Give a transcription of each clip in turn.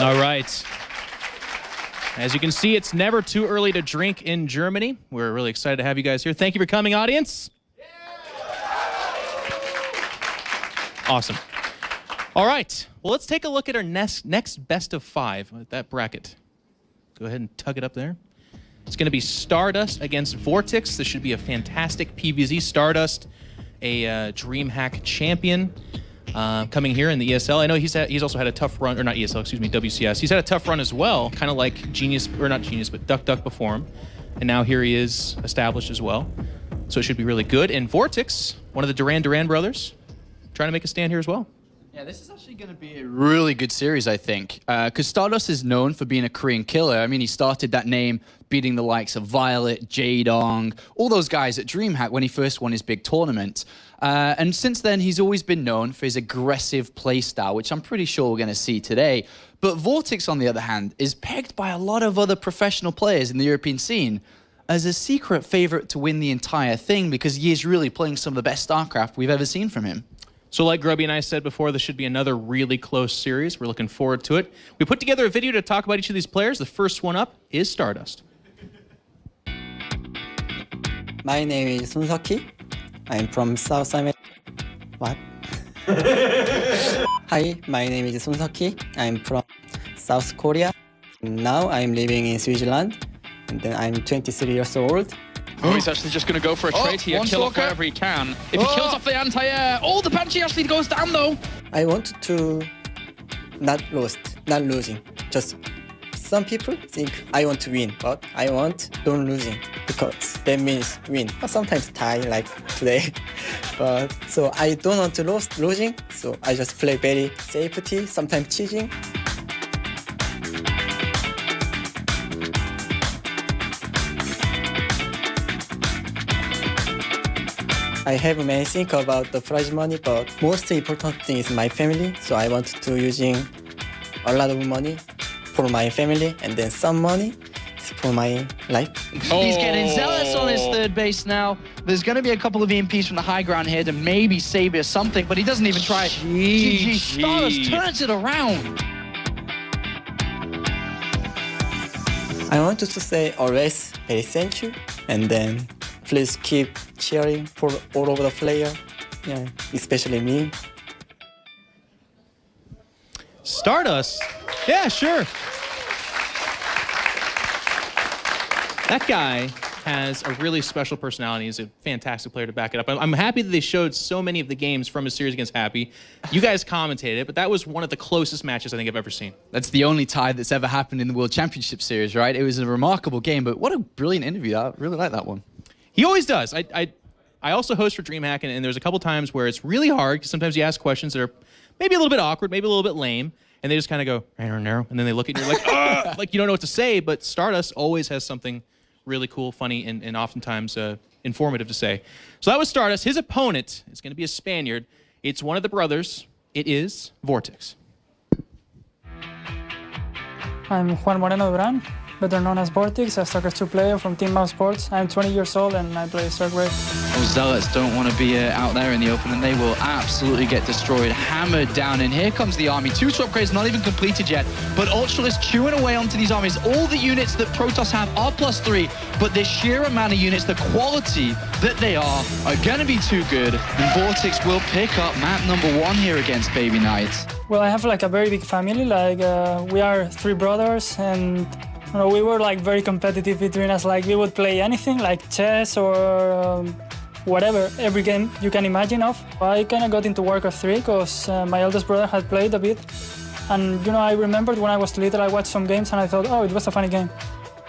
All right. As you can see, it's never too early to drink in Germany. We're really excited to have you guys here. Thank you for coming, audience. Awesome. All right. Well, let's take a look at our next best of 5 with that bracket. Go ahead and tug it up there. It's going to be StarDust against VortiX. This should be a fantastic PvZ. StarDust, a DreamHack champion, coming here in the ESL. I know he's also had a tough run, or not ESL, excuse me, WCS. He's had a tough run as well, kind of like Genius, or not Genius, but Duck before him. And now here he is established as well. So it should be really good. And VortiX, one of the Duran brothers, trying to make a stand here as well. Yeah, this is actually going to be a really good series, I think, because StarDust is known for being a Korean killer. I mean, he started that name beating the likes of Violet, Jaedong, all those guys at DreamHack when he first won his big tournament. And since then, he's always been known for his aggressive playstyle, which I'm pretty sure we're going to see today. But VortiX, on the other hand, is pegged by a lot of other professional players in the European scene as a secret favorite to win the entire thing because he is really playing some of the best StarCraft we've ever seen from him. So like Grubby and I said before, this should be another really close series. We're looking forward to it. We put together a video to talk about each of these players. The first one up is StarDust. My name is Sunsoki. I'm from South America. What? Hi, my name is Sunsoki. I'm from South Korea. Now I'm living in Switzerland. And then I'm 23 years old. Oh, he's actually just going to go for a trade here, kill off wherever he can. If he kills off the anti-air, the Banshee actually goes down though. I want to not losing. Just some people think I want to win, but I want don't losing because that means win. But sometimes tie like today. But so I don't want to losing, so I just play very safety, sometimes cheating. I have many things about the prize money, but most important thing is my family. So I want to using a lot of money for my family and then some money for my life. He's getting zealous on his third base now. There's going to be a couple of EMPs from the high ground here to maybe Savior something, but he doesn't even try. GG. StarDust turns it around. I want to say always very thank you, and then please keep cheering for all of the players, yeah, especially me. StarDust? Yeah, sure. That guy has a really special personality. He's a fantastic player to back it up. I'm happy that they showed so many of the games from his series against Happy. You guys commentated it, but that was one of the closest matches I think I've ever seen. That's the only tie that's ever happened in the World Championship Series, right? It was a remarkable game, but what a brilliant interview. I really like that one. He always does. I also host for DreamHack, and there's a couple times where it's really hard because sometimes you ask questions that are maybe a little bit awkward, maybe a little bit lame, and they just kind of go, and then they look at you and you're like, like you don't know what to say, but StarDust always has something really cool, funny, and oftentimes informative to say. So that was StarDust. His opponent is going to be a Spaniard. It's one of the brothers. It is VortiX. I'm Juan Moreno Duran, better known as VortiX, a StarCraft 2 player from Team Mouse Sports. I'm 20 years old and I play StarCraft. Well, Zealots don't want to be out there in the open, and they will absolutely get destroyed, hammered down. And here comes the army. 2 upgrades not even completed yet, but Ultralisk chewing away onto these armies. All the units that Protoss have are +3, but the sheer amount of units, the quality that they are going to be too good. And VortiX will pick up map #1 here against Baby Knight. Well, I have like a very big family. Like we are 3 brothers, and we were like very competitive between us. Like we would play anything, like chess or whatever, every game you can imagine of. I kind of got into Warcraft 3 because my eldest brother had played a bit. And I remembered when I was little, I watched some games and I thought, oh, it was a funny game.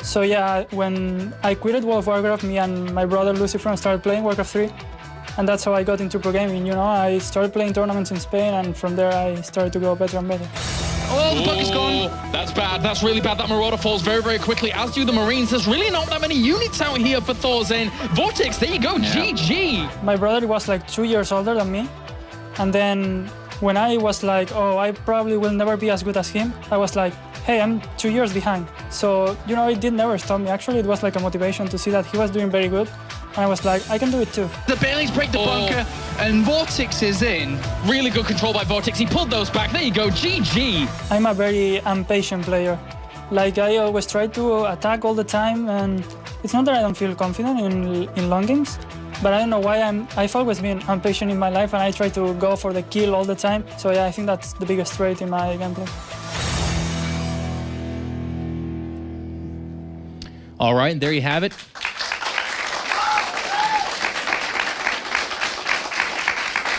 So yeah, when I quitted World of Warcraft, me and my brother Lucifer started playing Warcraft 3. And that's how I got into pro gaming. I started playing tournaments in Spain, and from there I started to go better and better. Oh, the puck is gone. That's bad. That's really bad. That Marauder falls very, very quickly, as do the Marines. There's really not that many units out here for Thorzen. VortiX, there you go. Yeah. GG. My brother was like 2 years older than me. And then when I was like, oh, I probably will never be as good as him, I was like, hey, I'm 2 years behind. So, it did never stop me. Actually, it was like a motivation to see that he was doing very good and I was like, I can do it too. The Baileys break the bunker, and VortiX is in. Really good control by VortiX. He pulled those back. There you go. GG. I'm a very impatient player. Like, I always try to attack all the time, and it's not that I don't feel confident in long games, but I don't know why I've always been impatient in my life, and I try to go for the kill all the time. So yeah, I think that's the biggest trait in my gameplay. All right, and there you have it.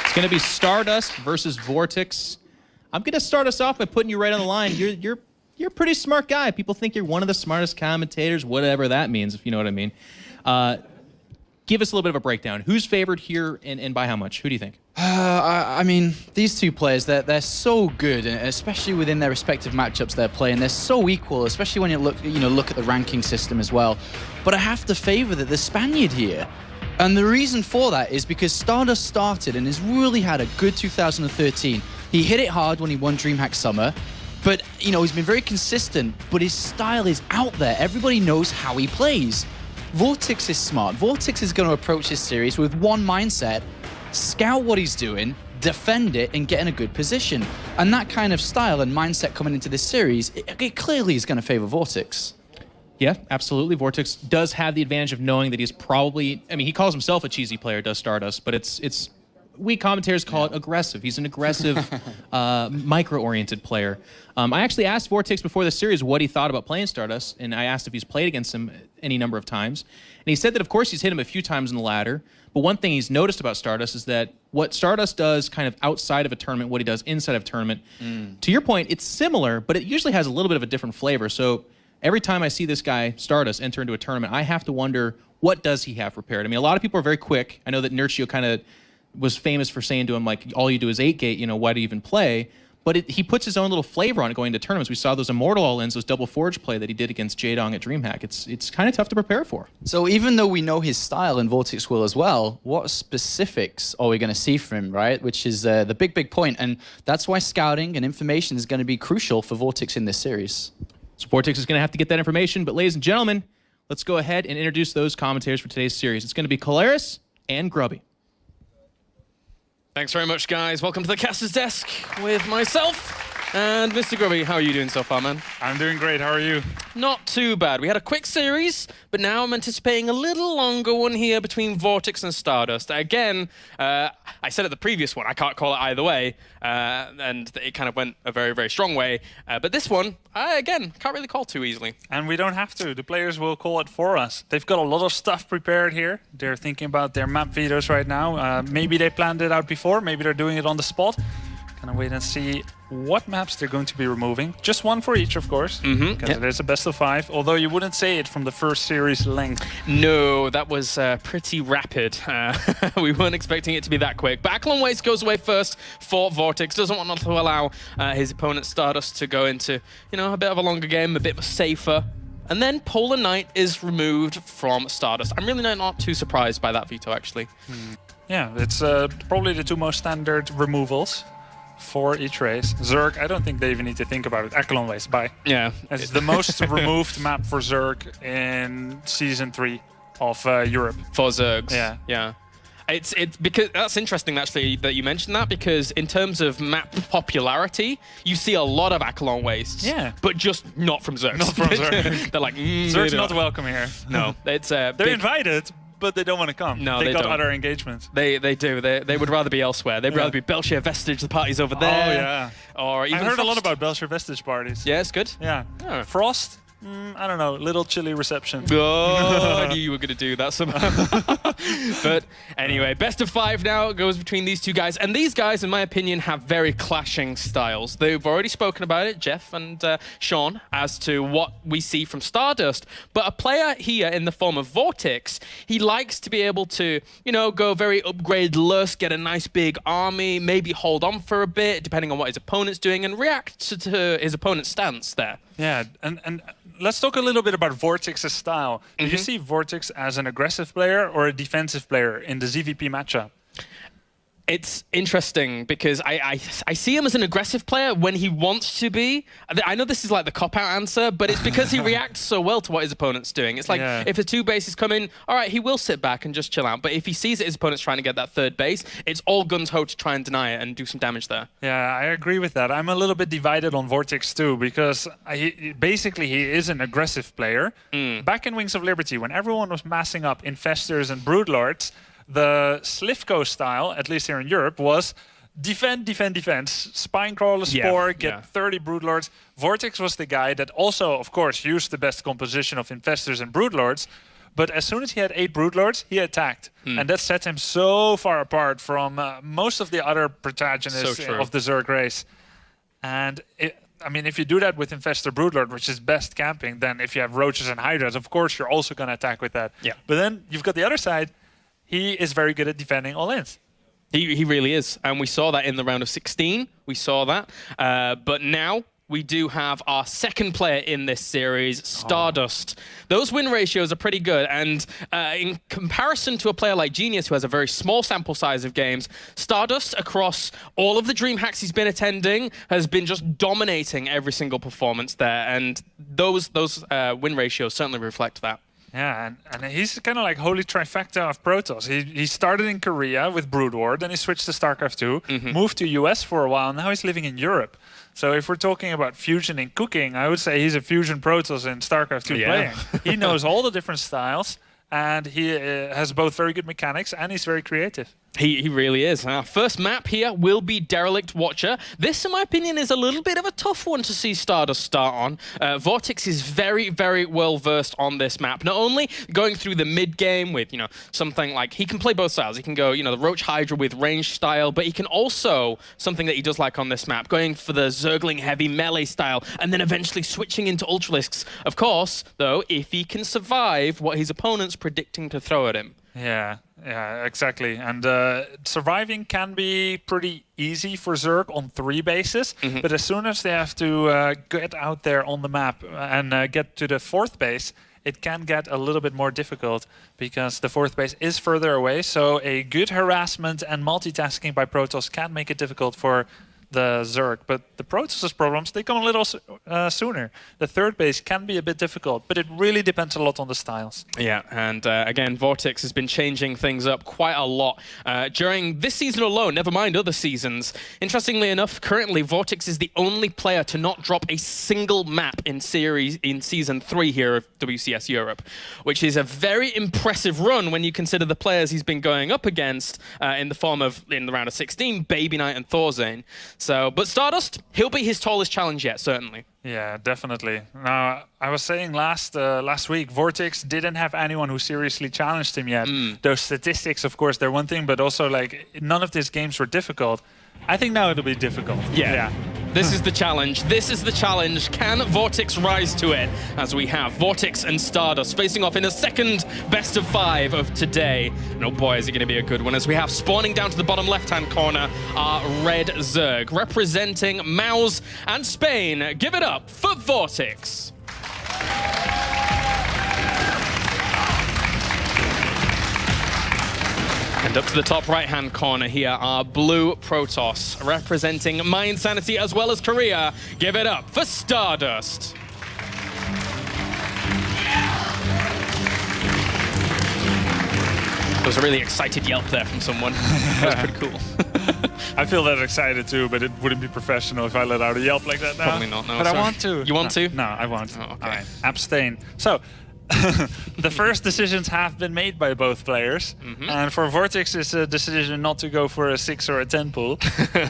It's going to be StarDust versus VortiX. I'm going to start us off by putting you right on the line. You're a pretty smart guy. People think you're one of the smartest commentators, whatever that means, if you know what I mean. Give us a little bit of a breakdown. Who's favored here, and by how much? Who do you think? I mean, these two players, they're so good, and especially within their respective matchups they're playing. They're so equal, especially when you look at the ranking system as well. But I have to favor the Spaniard here. And the reason for that is because StarDust started and has really had a good 2013. He hit it hard when he won DreamHack Summer, but he's been very consistent, but his style is out there. Everybody knows how he plays. VortiX is smart. VortiX is going to approach this series with one mindset: scout what he's doing, defend it, and get in a good position. And that kind of style and mindset coming into this series, it clearly is going to favor VortiX. Yeah, absolutely. VortiX does have the advantage of knowing that he's probably, I mean, he calls himself a cheesy player, does StarDust, but it's we commentators call it aggressive. He's an aggressive, micro-oriented player. I actually asked VortiX before the series what he thought about playing StarDust, and I asked if he's played against him any number of times. And he said that, of course, he's hit him a few times in the ladder, but one thing he's noticed about StarDust is that what StarDust does kind of outside of a tournament, what he does inside of a tournament, to your point, it's similar, but it usually has a little bit of a different flavor. So every time I see this guy, StarDust, enter into a tournament, I have to wonder, what does he have prepared? I mean, a lot of people are very quick. I know that Nerchio kind of was famous for saying to him, like, all you do is 8-gate, why do you even play? But he puts his own little flavor on it going into tournaments. We saw those Immortal all-ins, those double forge play that he did against J-Dong at DreamHack. It's kind of tough to prepare for. So even though we know his style, and VortiX will as well, what specifics are we going to see from him, right? Which is the big point. And that's why scouting and information is going to be crucial for VortiX in this series. So VortiX is going to have to get that information. But ladies and gentlemen, let's go ahead and introduce those commentators for today's series. It's going to be Colaris and Grubby. Thanks very much, guys. Welcome to the Caster's Desk with myself and Mr. Grubby. How are you doing so far, man? I'm doing great. How are you? Not too bad. We had a quick series, but now I'm anticipating a little longer one here between VortiX and StarDust. Again, I said at the previous one, I can't call it either way, and it kind of went a very, very strong way. But this one, again, can't really call too easily. And we don't have to. The players will call it for us. They've got a lot of stuff prepared here. They're thinking about their map vetoes right now. Maybe they planned it out before. Maybe they're doing it on the spot. Gonna wait and see what maps they're going to be removing. Just one for each, of course, because it is a best of 5. Although you wouldn't say it from the first series length. No, that was pretty rapid. We weren't expecting it to be that quick. But Aklon Waste goes away first for VortiX. Doesn't want to allow his opponent StarDust to go into, a bit of a longer game, a bit safer. And then Polar Knight is removed from StarDust. I'm really not too surprised by that veto, actually. Yeah, it's probably the two most standard removals for each race. Zerg, I don't think they even need to think about it. Aklon Waste, bye. Yeah. It's the most removed map for Zerg in Season 3 of Europe. For Zergs. Yeah. Yeah. It's because that's interesting actually that you mentioned that, because in terms of map popularity, you see a lot of Aklon Wastes. Yeah. But just not from Zergs. Not from Zerg. They're like, Zerg's not welcome here. No. It's They're invited, but they don't want to come. No, they got don't. other engagements. They do. They would rather be elsewhere. They'd rather be Belshire Vestige, the party's over there. Oh, yeah. Or even I heard Frost. a lot about Belshire Vestige parties. Yeah, it's good. Yeah. Oh. Frost? I don't know. Little chilly reception. Oh, I knew you were going to do that somehow. But anyway, best of 5 now goes between these two guys. And these guys, in my opinion, have very clashing styles. They've already spoken about it, Jeff and Sean, as to what we see from StarDust. But a player here in the form of VortiX, he likes to be able to, go very upgrade-less, get a nice big army, maybe hold on for a bit, depending on what his opponent's doing, and react to his opponent's stance there. Yeah, and let's talk a little bit about VortiX's style. Do you see VortiX as an aggressive player or a defensive player in the ZVP matchup? It's interesting because I see him as an aggressive player when he wants to be. I know this is like the cop-out answer, but it's because he reacts so well to what his opponent's doing. It's like if the 2 bases come in, all right, he will sit back and just chill out. But if he sees that his opponent's trying to get that 3rd base, it's all guns-ho to try and deny it and do some damage there. Yeah, I agree with that. I'm a little bit divided on VortiX too, because basically he is an aggressive player. Back in Wings of Liberty, when everyone was massing up Infestors and Broodlords, the Slivko style, at least here in Europe, was defend, defend, defend. Spinecrawler, Spore, get 30 Broodlords. VortiX was the guy that also, of course, used the best composition of Infestors and Broodlords. But as soon as he had 8 Broodlords, he attacked. And that set him so far apart from most of the other protagonists of the Zerg race. And I mean, if you do that with Infestor Broodlord, which is best camping, then if you have Roaches and Hydras, of course, you're also going to attack with that. But then you've got the other side. He is very good at defending all-ins. He really is. And we saw that in the round of 16. We saw that. But now we do have our 2nd player in this series, StarDust. Those win ratios are pretty good. And in comparison to a player like Genius, who has a very small sample size of games, StarDust, across all of the DreamHacks he's been attending, has been just dominating every single performance there. And those win ratios certainly reflect that. Yeah, and he's kind of like holy trifecta of Protoss. He started in Korea with Brood War, then he switched to StarCraft 2, moved to US for a while, now he's living in Europe. So if we're talking about fusion in cooking, I would say he's a fusion Protoss in StarCraft 2 playing. He knows all the different styles, and he has both very good mechanics, and he's very creative. He really is. Our first map here will be Derelict Watcher. This, in my opinion, is a little bit of a tough one to see StarDust start on. VortiX is very, very well versed on this map. Not only going through the mid game with, something like he can play both styles. He can go, the Roach Hydra with range style, but he can also, something that he does like on this map, going for the Zergling heavy melee style, and then eventually switching into Ultralisks. Of course, though, if he can survive what his opponent's predicting to throw at him. Yeah, exactly. And surviving can be pretty easy for Zerg on 3 bases, but as soon as they have to get out there on the map and get to the 4th base, it can get a little bit more difficult because the 4th base is further away. So a good harassment and multitasking by Protoss can make it difficult for the Zerg, but the Protoss' problems, they come a little sooner. The 3rd base can be a bit difficult, but it really depends a lot on the styles. Yeah, and again, VortiX has been changing things up quite a lot during this season alone, never mind other seasons. Interestingly enough, currently, VortiX is the only player to not drop a single map in Season 3 here of WCS Europe, which is a very impressive run when you consider the players he's been going up against in the form of, in the round of 16, Baby Knight and Thorzane. So, but StarDust, he'll be his tallest challenge yet, certainly. Yeah, definitely. Now, I was saying last week, VortiX didn't have anyone who seriously challenged him yet. Those statistics, of course, they're one thing, but also like none of these games were difficult. I think now it'll be difficult. Yeah. This is the challenge. This is the challenge. Can VortiX rise to it? As we have VortiX and StarDust facing off in a 2nd best of 5 of today. And oh boy, is it going to be a good one. As we have spawning down to the bottom left-hand corner are Red Zerg, representing Mouse and Spain. Give it up for VortiX. And up to the top right-hand corner here are Blue Protoss, representing My Insanity as well as Korea. Give it up for StarDust. There was a really excited yelp there from someone. That was pretty cool. I feel that excited too, but it wouldn't be professional if I let out a yelp like that now. Probably not, no. But sorry. I want to. You want to? No, I won't. Oh, okay. All right. Abstain. So, the first decisions have been made by both players. And for VortiX, it's a decision not to go for a 6 or a 10 pool.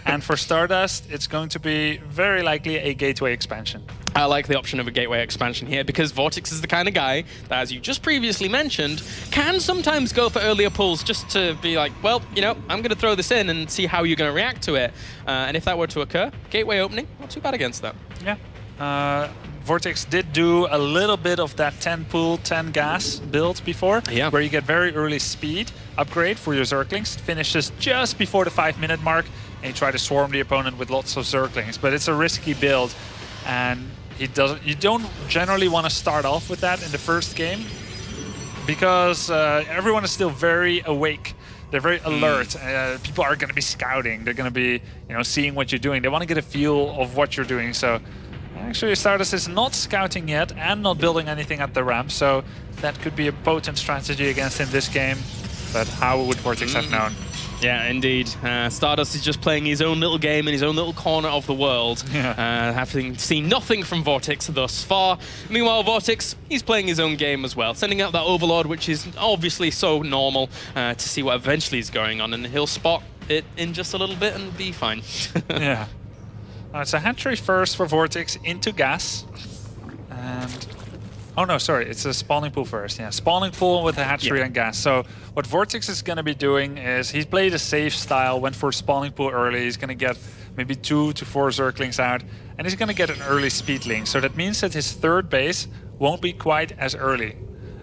And for StarDust, it's going to be very likely a gateway expansion. I like the option of a gateway expansion here because VortiX is the kind of guy that, as you just previously mentioned, can sometimes go for earlier pulls just to be like, well, I'm going to throw this in and see how you're going to react to it. And if that were to occur, gateway opening, not too bad against that. Yeah. VortiX did do a little bit of that 10 pool, 10 gas build before, where you get very early speed upgrade for your Zerglings. It finishes just before the 5-minute mark, and you try to swarm the opponent with lots of Zerglings. But it's a risky build, and you don't generally want to start off with that in the first game, because everyone is still very awake They're very alert. People are going to be scouting. They're going to be, seeing what you're doing. They want to get a feel of what you're doing. So actually, StarDust is not scouting yet and not building anything at the ramp. So that could be a potent strategy against him this game. But how would VortiX have known? Yeah, indeed. StarDust is just playing his own little game in his own little corner of the world, having seen nothing from VortiX thus far. Meanwhile, VortiX, he's playing his own game as well, sending out that Overlord, which is obviously so normal, to see what eventually is going on, and he'll spot it in just a little bit and be fine. Yeah. It's a hatchery first for VortiX into gas. And... oh no, sorry, it's a spawning pool first. Yeah, spawning pool with a hatchery and gas. So what VortiX is going to be doing is he's played a safe style, went for a spawning pool early. He's going to get maybe 2 to 4 Zerglings out, and he's going to get an early speedling. So that means that his third base won't be quite as early.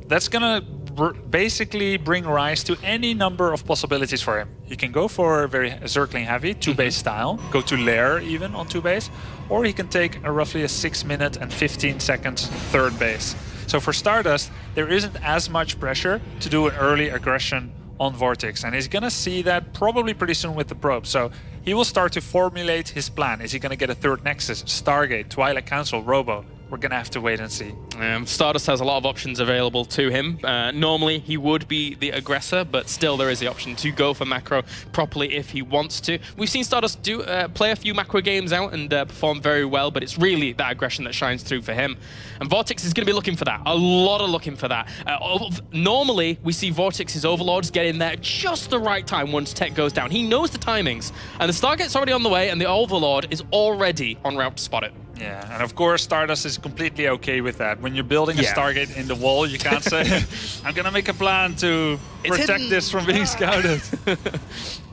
That's going to basically bring rise to any number of possibilities for him. You can go for a very Zergling heavy, 2-base style, go to lair even on 2-base, or he can take a roughly a 6 minute and 15 seconds third base. So for StarDust, there isn't as much pressure to do an early aggression on VortiX, and he's gonna see that probably pretty soon with the probe. So he will start to formulate his plan. Is he gonna get a third Nexus, Stargate, Twilight Council, Robo? We're gonna have to wait and see. StarDust has a lot of options available to him. Normally he would be the aggressor, but still there is the option to go for macro properly if he wants to. We've seen StarDust do play a few macro games out and perform very well, but it's really that aggression that shines through for him. And VortiX is going to be looking for that, a lot of looking for that. Normally we see VortX's Overlords get in there at just the right time once tech goes down. He knows the timings, and the Stargate's already on the way, and the Overlord is already en route to spot it. Yeah, and of course StarDust is completely okay with that. When you're building a Stargate in the wall, you can't say, I'm gonna make a plan to protect this from being scouted.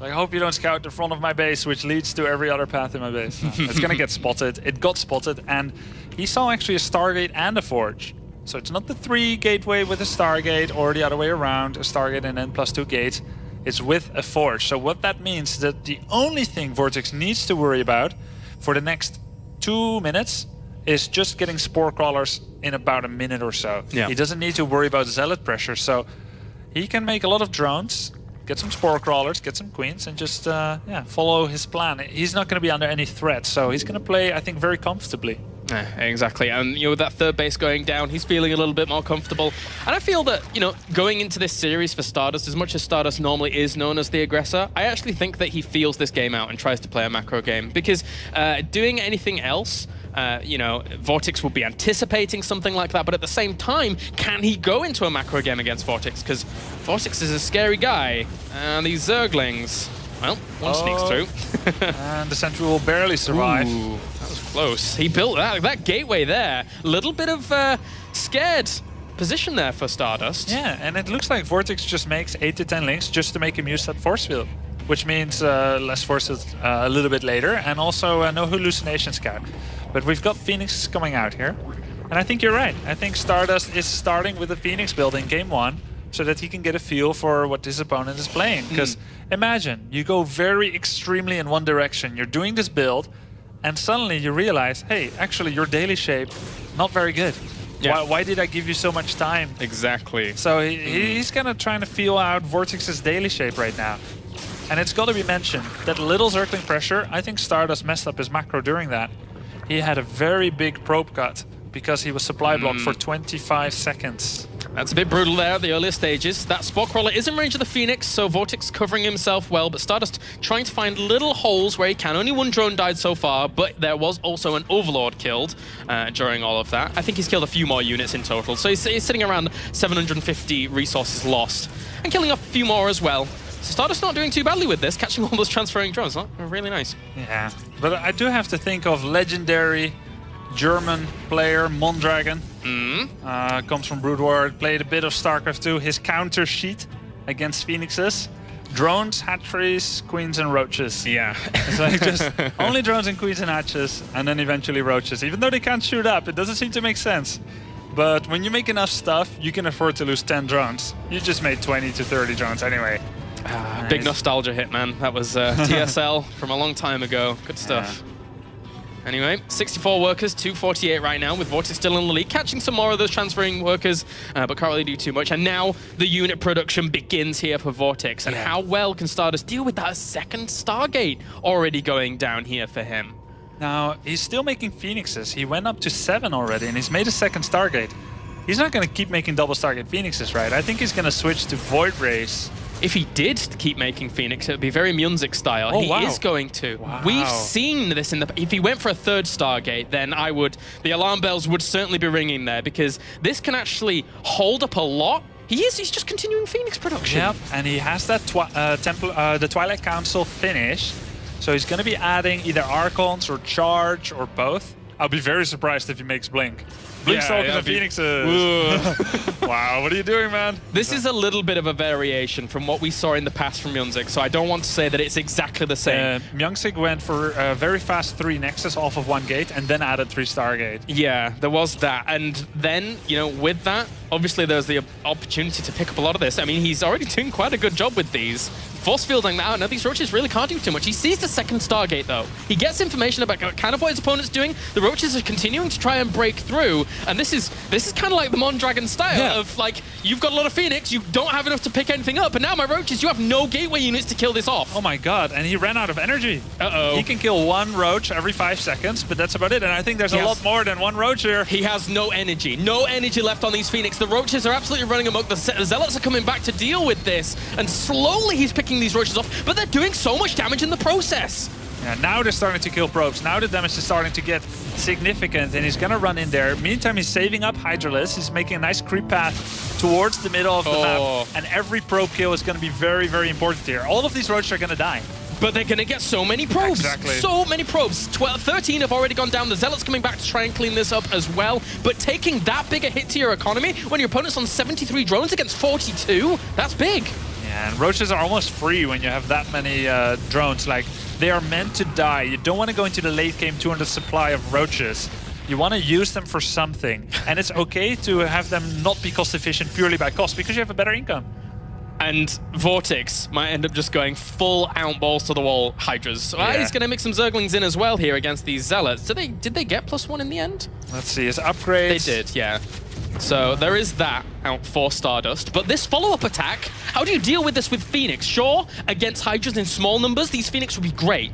I hope you don't scout the front of my base, which leads to every other path in my base. No, it's gonna get spotted. It got spotted, and he saw actually a Stargate and a Forge. So it's not the 3 gateway with a Stargate or the other way around, a Stargate and then +2 gates. It's with a Forge. So what that means is that the only thing VortiX needs to worry about for the next 2 minutes is just getting spore crawlers in about a minute or so. Yeah. He doesn't need to worry about zealot pressure, so he can make a lot of drones, get some spore crawlers, get some queens, and just follow his plan. He's not going to be under any threat, so he's going to play, I think, very comfortably. Exactly, and with that third base going down, he's feeling a little bit more comfortable. And I feel that, going into this series for StarDust, as much as StarDust normally is known as the aggressor, I actually think that he feels this game out and tries to play a macro game. Because doing anything else, VortiX will be anticipating something like that, but at the same time, can he go into a macro game against VortiX? Because VortiX is a scary guy, and these Zerglings, well, one sneaks through. And the Sentry will barely survive. Ooh, that was close. He built that gateway there. A little bit of scared position there for StarDust. Yeah, and it looks like VortiX just makes 8 to 10 links just to make him use that force field, which means less force field a little bit later, and also no hallucination scout. But we've got Phoenix coming out here, and I think you're right. I think StarDust is starting with the Phoenix build in game 1, so that he can get a feel for what his opponent is playing. Because imagine, you go very extremely in one direction, you're doing this build, and suddenly you realize, hey, actually your daily shape, not very good. Yeah. Why did I give you so much time? Exactly. So he's kind of trying to feel out VortiX's daily shape right now. And it's got to be mentioned, that little Zergling pressure, I think StarDust messed up his macro during that. He had a very big probe cut because he was supply blocked for 25 seconds. That's a bit brutal there at the earlier stages. That Spore Crawler is in range of the Phoenix, so VortiX covering himself well, but StarDust trying to find little holes where he can. Only one drone died so far, but there was also an Overlord killed during all of that. I think he's killed a few more units in total, so he's sitting around 750 resources lost, and killing off a few more as well. So StarDust not doing too badly with this, catching all those transferring drones. Huh? Really nice. Yeah, but I do have to think of legendary German player Mondragon. Comes from Brood War, played a bit of StarCraft 2. His counter sheet against Phoenixes: drones, hatcheries, queens, and roaches. Yeah. It's like just only drones and queens and hatches, and then eventually roaches. Even though they can't shoot up, it doesn't seem to make sense. But when you make enough stuff, you can afford to lose 10 drones. You just made 20 to 30 drones anyway. Big nostalgia hit, man. That was TSL from a long time ago. Good stuff. Anyway, 64 workers, 248 right now, with VortiX still in the lead, catching some more of those transferring workers, but can't really do too much. And now the unit production begins here for VortiX. And how well can StarDust deal with that second Stargate already going down here for him? Now, he's still making Phoenixes. He went up to 7 already, and he's made a second Stargate. He's not going to keep making double Stargate Phoenixes, right? I think he's going to switch to Void Rays. If he did keep making Phoenix, it would be very Munzik style. Oh, he wow. is going to. Wow. We've seen this in the... If he went for a third Stargate, then the alarm bells would certainly be ringing there, because this can actually hold up a lot. He's just continuing Phoenix production. Yep, and he has that the Twilight Council finish. So he's going to be adding either Archons or Charge or both. I'll be very surprised if he makes Blink. Blink's talking to Phoenixes. Wow, what are you doing, man? This is a little bit of a variation from what we saw in the past from Munzik, so I don't want to say that it's exactly the same. Myungsik went for a very fast 3 Nexus off of 1 gate and then added 3 Stargate. Yeah, there was that. And then, you know, with that, obviously there's the opportunity to pick up a lot of this. I mean, he's already doing quite a good job with these. Force fielding that out. Now these Roaches really can't do too much. He sees the second Stargate, though. He gets information about kind of what his opponent's doing. The Roaches are continuing to try and break through. And this is kind of like the Mondragon style of, like, you've got a lot of Phoenix, you don't have enough to pick anything up, and now my Roaches, you have no gateway units to kill this off. Oh my god, and he ran out of energy. Uh-oh. He can kill 1 Roach every 5 seconds, but that's about it. And I think there's a lot more than 1 Roach here. He has no energy. No energy left on these Phoenix. The Roaches are absolutely running amok. The Zealots are coming back to deal with this, and slowly he's picking these Roaches off, but they're doing so much damage in the process. Yeah, now they're starting to kill probes. Now the damage is starting to get significant, and he's gonna run in there. Meantime, he's saving up Hydralisk. He's making a nice creep path towards the middle of the map, and every probe kill is gonna be very, very important here. All of these Roaches are gonna die. But they're going to get so many probes. Exactly. So many probes. 13 have already gone down. The Zealots coming back to try and clean this up as well. But taking that big a hit to your economy when your opponent's on 73 drones against 42, that's big. Yeah, and Roaches are almost free when you have that many drones. Like, they are meant to die. You don't want to go into the late game 200 supply of Roaches. You want to use them for something. And it's okay to have them not be cost efficient purely by cost, because you have a better income. And VortiX might end up just going full out balls to the wall Hydras. So he's going to mix some Zerglings in as well here against these Zealots. Did they get +1 in the end? Let's see, his upgrades. They did, yeah. So there is that out for StarDust. But this follow-up attack, how do you deal with this with Phoenix? Sure, against Hydras in small numbers, these Phoenix would be great.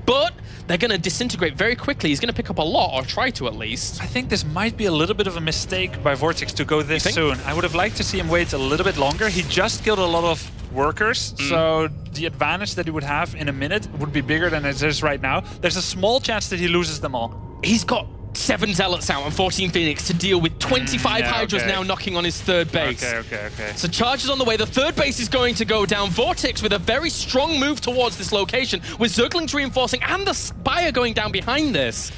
But they're going to disintegrate very quickly. He's going to pick up a lot, or try to at least. I think this might be a little bit of a mistake by VortiX to go this soon. I would have liked to see him wait a little bit longer. He just killed a lot of workers, so the advantage that he would have in a minute would be bigger than it is right now. There's a small chance that he loses them all. He's got 7 Zealots out and 14 Phoenix to deal with 25 Hydras now knocking on his third base. Okay. So charge is on the way. The third base is going to go down. VortiX with a very strong move towards this location, with Zerglings reinforcing and the Spire going down behind this.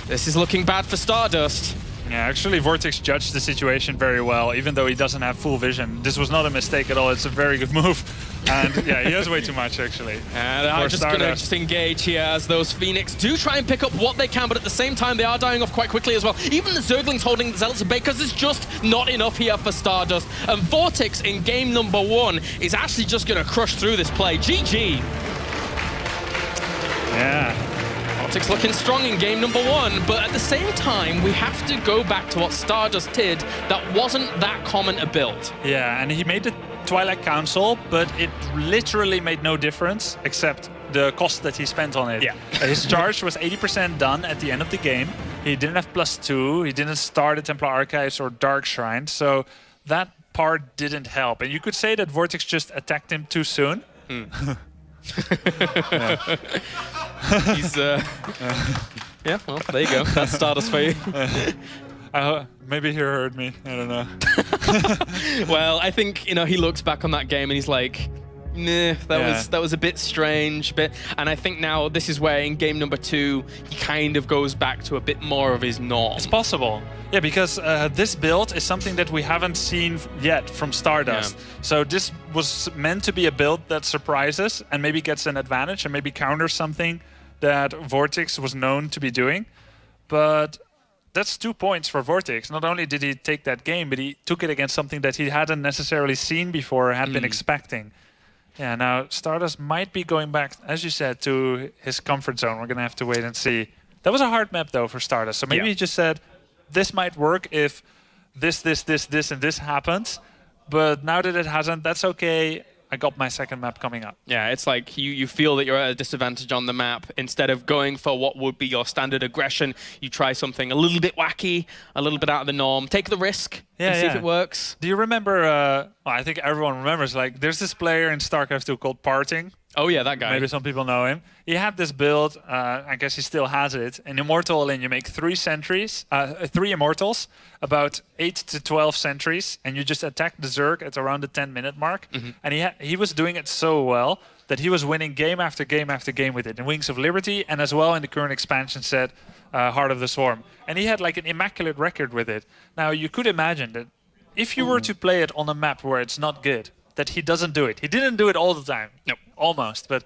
This is looking bad for StarDust. Yeah, actually VortiX judged the situation very well, even though he doesn't have full vision. This was not a mistake at all. It's a very good move. And yeah, he has way too much, actually. And I'm just going to engage here as those Phoenix do try and pick up what they can, but at the same time, they are dying off quite quickly as well. Even the Zerglings holding the Zealots at bay, because it's just not enough here for StarDust. And VortiX in game number 1 is actually just going to crush through this play. GG. Yeah. VortiX looking strong in game number 1, but at the same time, we have to go back to what StarDust did that wasn't that common a build. Yeah, and he made the Twilight Council, but it literally made no difference except the cost that he spent on it. Yeah. His charge was 80% done at the end of the game. He didn't have +2. He didn't start at Templar Archives or Dark Shrine, so that part didn't help. And you could say that VortiX just attacked him too soon. He's yeah, well, there you go. That's StarDust for you. Maybe he heard me. I don't know. Well, I think, you know, he looks back on that game and he's like, nah, that was a bit strange. And I think now this is where in game number 2 he kind of goes back to a bit more of his norm. It's possible. Yeah, because this build is something that we haven't seen yet from StarDust. Yeah. So this was meant to be a build that surprises and maybe gets an advantage and maybe counters something that VortiX was known to be doing. But that's 2 points for VortiX. Not only did he take that game, but he took it against something that he hadn't necessarily seen before or had been expecting. Yeah, now StarDust might be going back, as you said, to his comfort zone. We're going to have to wait and see. That was a hard map though for StarDust. So maybe he just said, this might work if this, and this happens. But now that it hasn't, that's okay. I got my second map coming up. Yeah, it's like you feel that you're at a disadvantage on the map. Instead of going for what would be your standard aggression, you try something a little bit wacky, a little bit out of the norm. Take the risk and see if it works. Do you remember, well, I think everyone remembers, like, there's this player in StarCraft 2 called Parting. Oh yeah, that guy. Maybe some people know him. He had this build, I guess he still has it. In Immortal, and you make 3 sentries, 3 Immortals, about 8 to 12 sentries, and you just attack the Zerg at around the 10-minute mark. And he was doing it so well that he was winning game after game after game with it in Wings of Liberty, and as well in the current expansion set, Heart of the Swarm. And he had like an immaculate record with it. Now you could imagine that if you were to play it on a map where it's not good, that he doesn't do it. He didn't do it all the time. No. Almost, but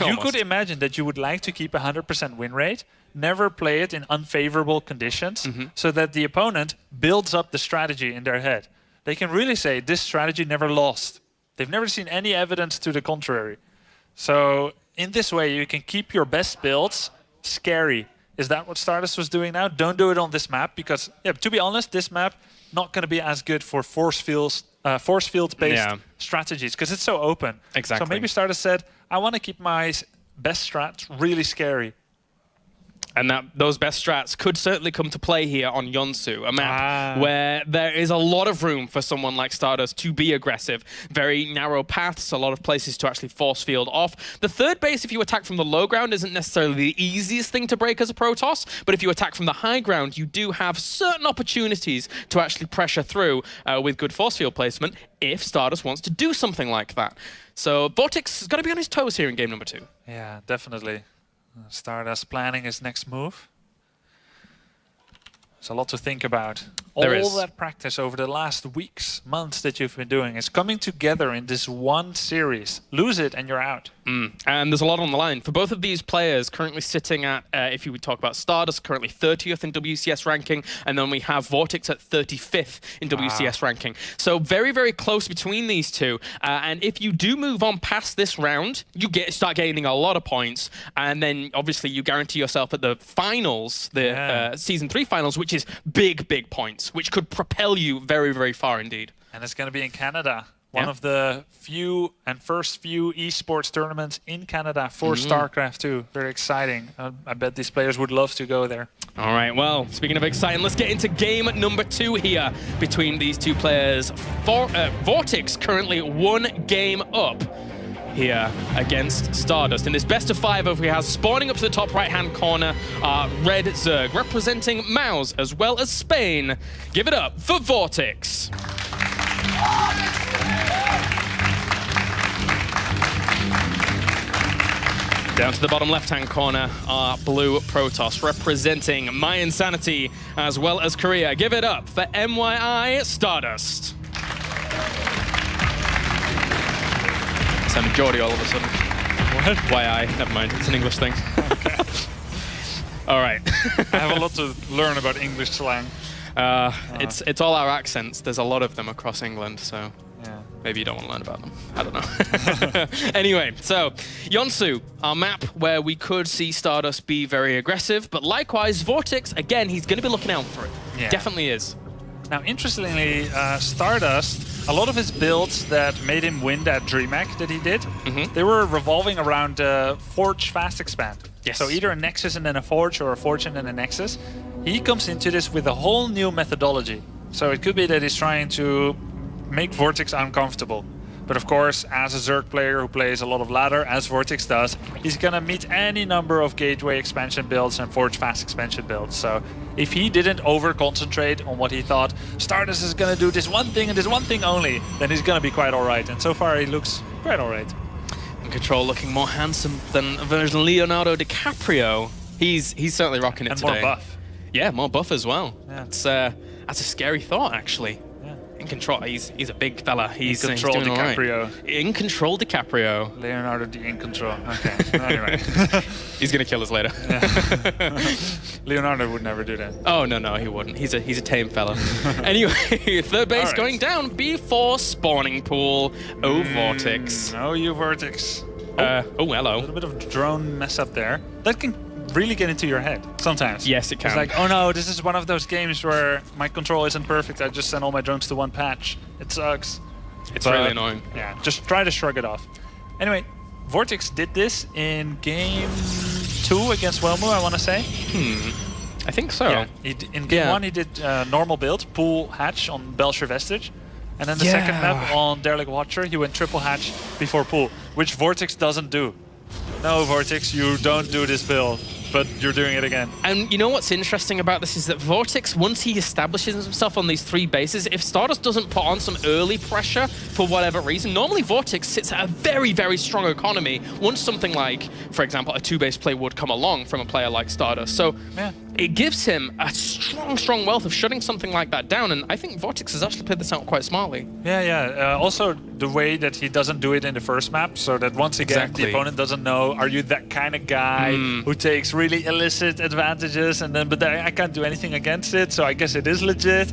you could imagine that you would like to keep a 100% win rate, never play it in unfavorable conditions, so that the opponent builds up the strategy in their head. They can really say, this strategy never lost. They've never seen any evidence to the contrary. So in this way, you can keep your best builds scary. Is that what StarDust was doing now? Don't do it on this map, because, yeah, to be honest, this map not going to be as good for force field-based strategies, because it's so open. Exactly. So maybe StarDust said, I want to keep my best strats really scary. And those best strats could certainly come to play here on Yonsu, a map where there is a lot of room for someone like StarDust to be aggressive. Very narrow paths, a lot of places to actually force field off. The third base, if you attack from the low ground, isn't necessarily the easiest thing to break as a Protoss, but if you attack from the high ground, you do have certain opportunities to actually pressure through with good force field placement if StarDust wants to do something like that. So VortiX has got to be on his toes here in game number 2. Yeah, definitely. StarDust planning his next move. There's a lot to think about. All that practice over the last weeks, months that you've been doing is coming together in this one series. Lose it and you're out. And there's a lot on the line. For both of these players currently sitting at, if you would talk about StarDust, currently 30th in WCS ranking, and then we have VortiX at 35th in WCS ranking. So very, very close between these two. And if you do move on past this round, you start gaining a lot of points. And then obviously you guarantee yourself at the finals, the Season 3 finals, which is big, big points, which could propel you very, very far indeed. And it's going to be in Canada. One of the first few esports tournaments in Canada for StarCraft 2. Very exciting. I bet these players would love to go there. All right, well, speaking of exciting, let's get into game number 2 here between these two players. VortiX currently 1 game up here against StarDust. In this best of 5 over, he has spawning up to the top right-hand corner, Red Zerg, representing Mouse as well as Spain. Give it up for VortiX. Down to the bottom left-hand corner, our blue Protoss, representing My Insanity as well as Korea. Give it up for MYI StarDust. Sounded Geordie all of a sudden. What? YI, never mind, it's an English thing. Okay. All right. I have a lot to learn about English slang. It's all our accents. There's a lot of them across England, so maybe you don't want to learn about them. I don't know. Anyway, so Yonsu, our map where we could see StarDust be very aggressive, but likewise, VortiX, again, he's going to be looking out for it. Yeah. Definitely is. Now, interestingly, StarDust, a lot of his builds that made him win that DreamHack that he did, they were revolving around Forge Fast Expand. Yes. So either a Nexus and then a Forge, or a Forge and then a Nexus. He comes into this with a whole new methodology. So it could be that he's trying to make VortiX uncomfortable. But of course, as a Zerg player who plays a lot of ladder, as VortiX does, he's going to meet any number of Gateway expansion builds and Forge Fast expansion builds. So if he didn't over-concentrate on what he thought, StarDust is going to do this one thing and this one thing only, then he's going to be quite alright. And so far, he looks quite alright. And Control looking more handsome than a version Leonardo DiCaprio. He's certainly rocking it and today. And more buff. Yeah, more buff as well. Yeah. That's a scary thought, actually. In Control, he's a big fella. He's In Control doing DiCaprio. All right. In Control DiCaprio. Leonardo In Control. Okay. Anyway. He's gonna kill us later. Leonardo would never do that. Oh no, he wouldn't. He's a tame fella. Anyway, third base going down before spawning pool. Oh, VortiX. Oh, you VortiX. Oh, hello. A little bit of drone mess up there. That can really get into your head sometimes. Yes, it can. It's like, oh no, this is one of those games where my control isn't perfect. I just send all my drones to one patch. It sucks. It's really annoying. Yeah, just try to shrug it off. Anyway, VortiX did this in game 2 against Wellmu, I want to say. I think so. Yeah, in game 1 he did normal build, pool hatch on Belcher Vestige. And then the second map on Derelict Watcher, he went triple hatch before pool, which VortiX doesn't do. No, VortiX, you don't do this build, but you're doing it again. And you know what's interesting about this is that VortiX, once he establishes himself on these 3 bases, if StarDust doesn't put on some early pressure for whatever reason, normally VortiX sits at a very, very strong economy once something like, for example, a 2-base play would come along from a player like StarDust. So it gives him a strong, strong wealth of shutting something like that down, and I think VortiX has actually played this out quite smartly. Also, the way that he doesn't do it in the first map, so that once again, the opponent doesn't know, are you that kind of guy who takes really illicit advantages, and then, but I can't do anything against it, so I guess it is legit.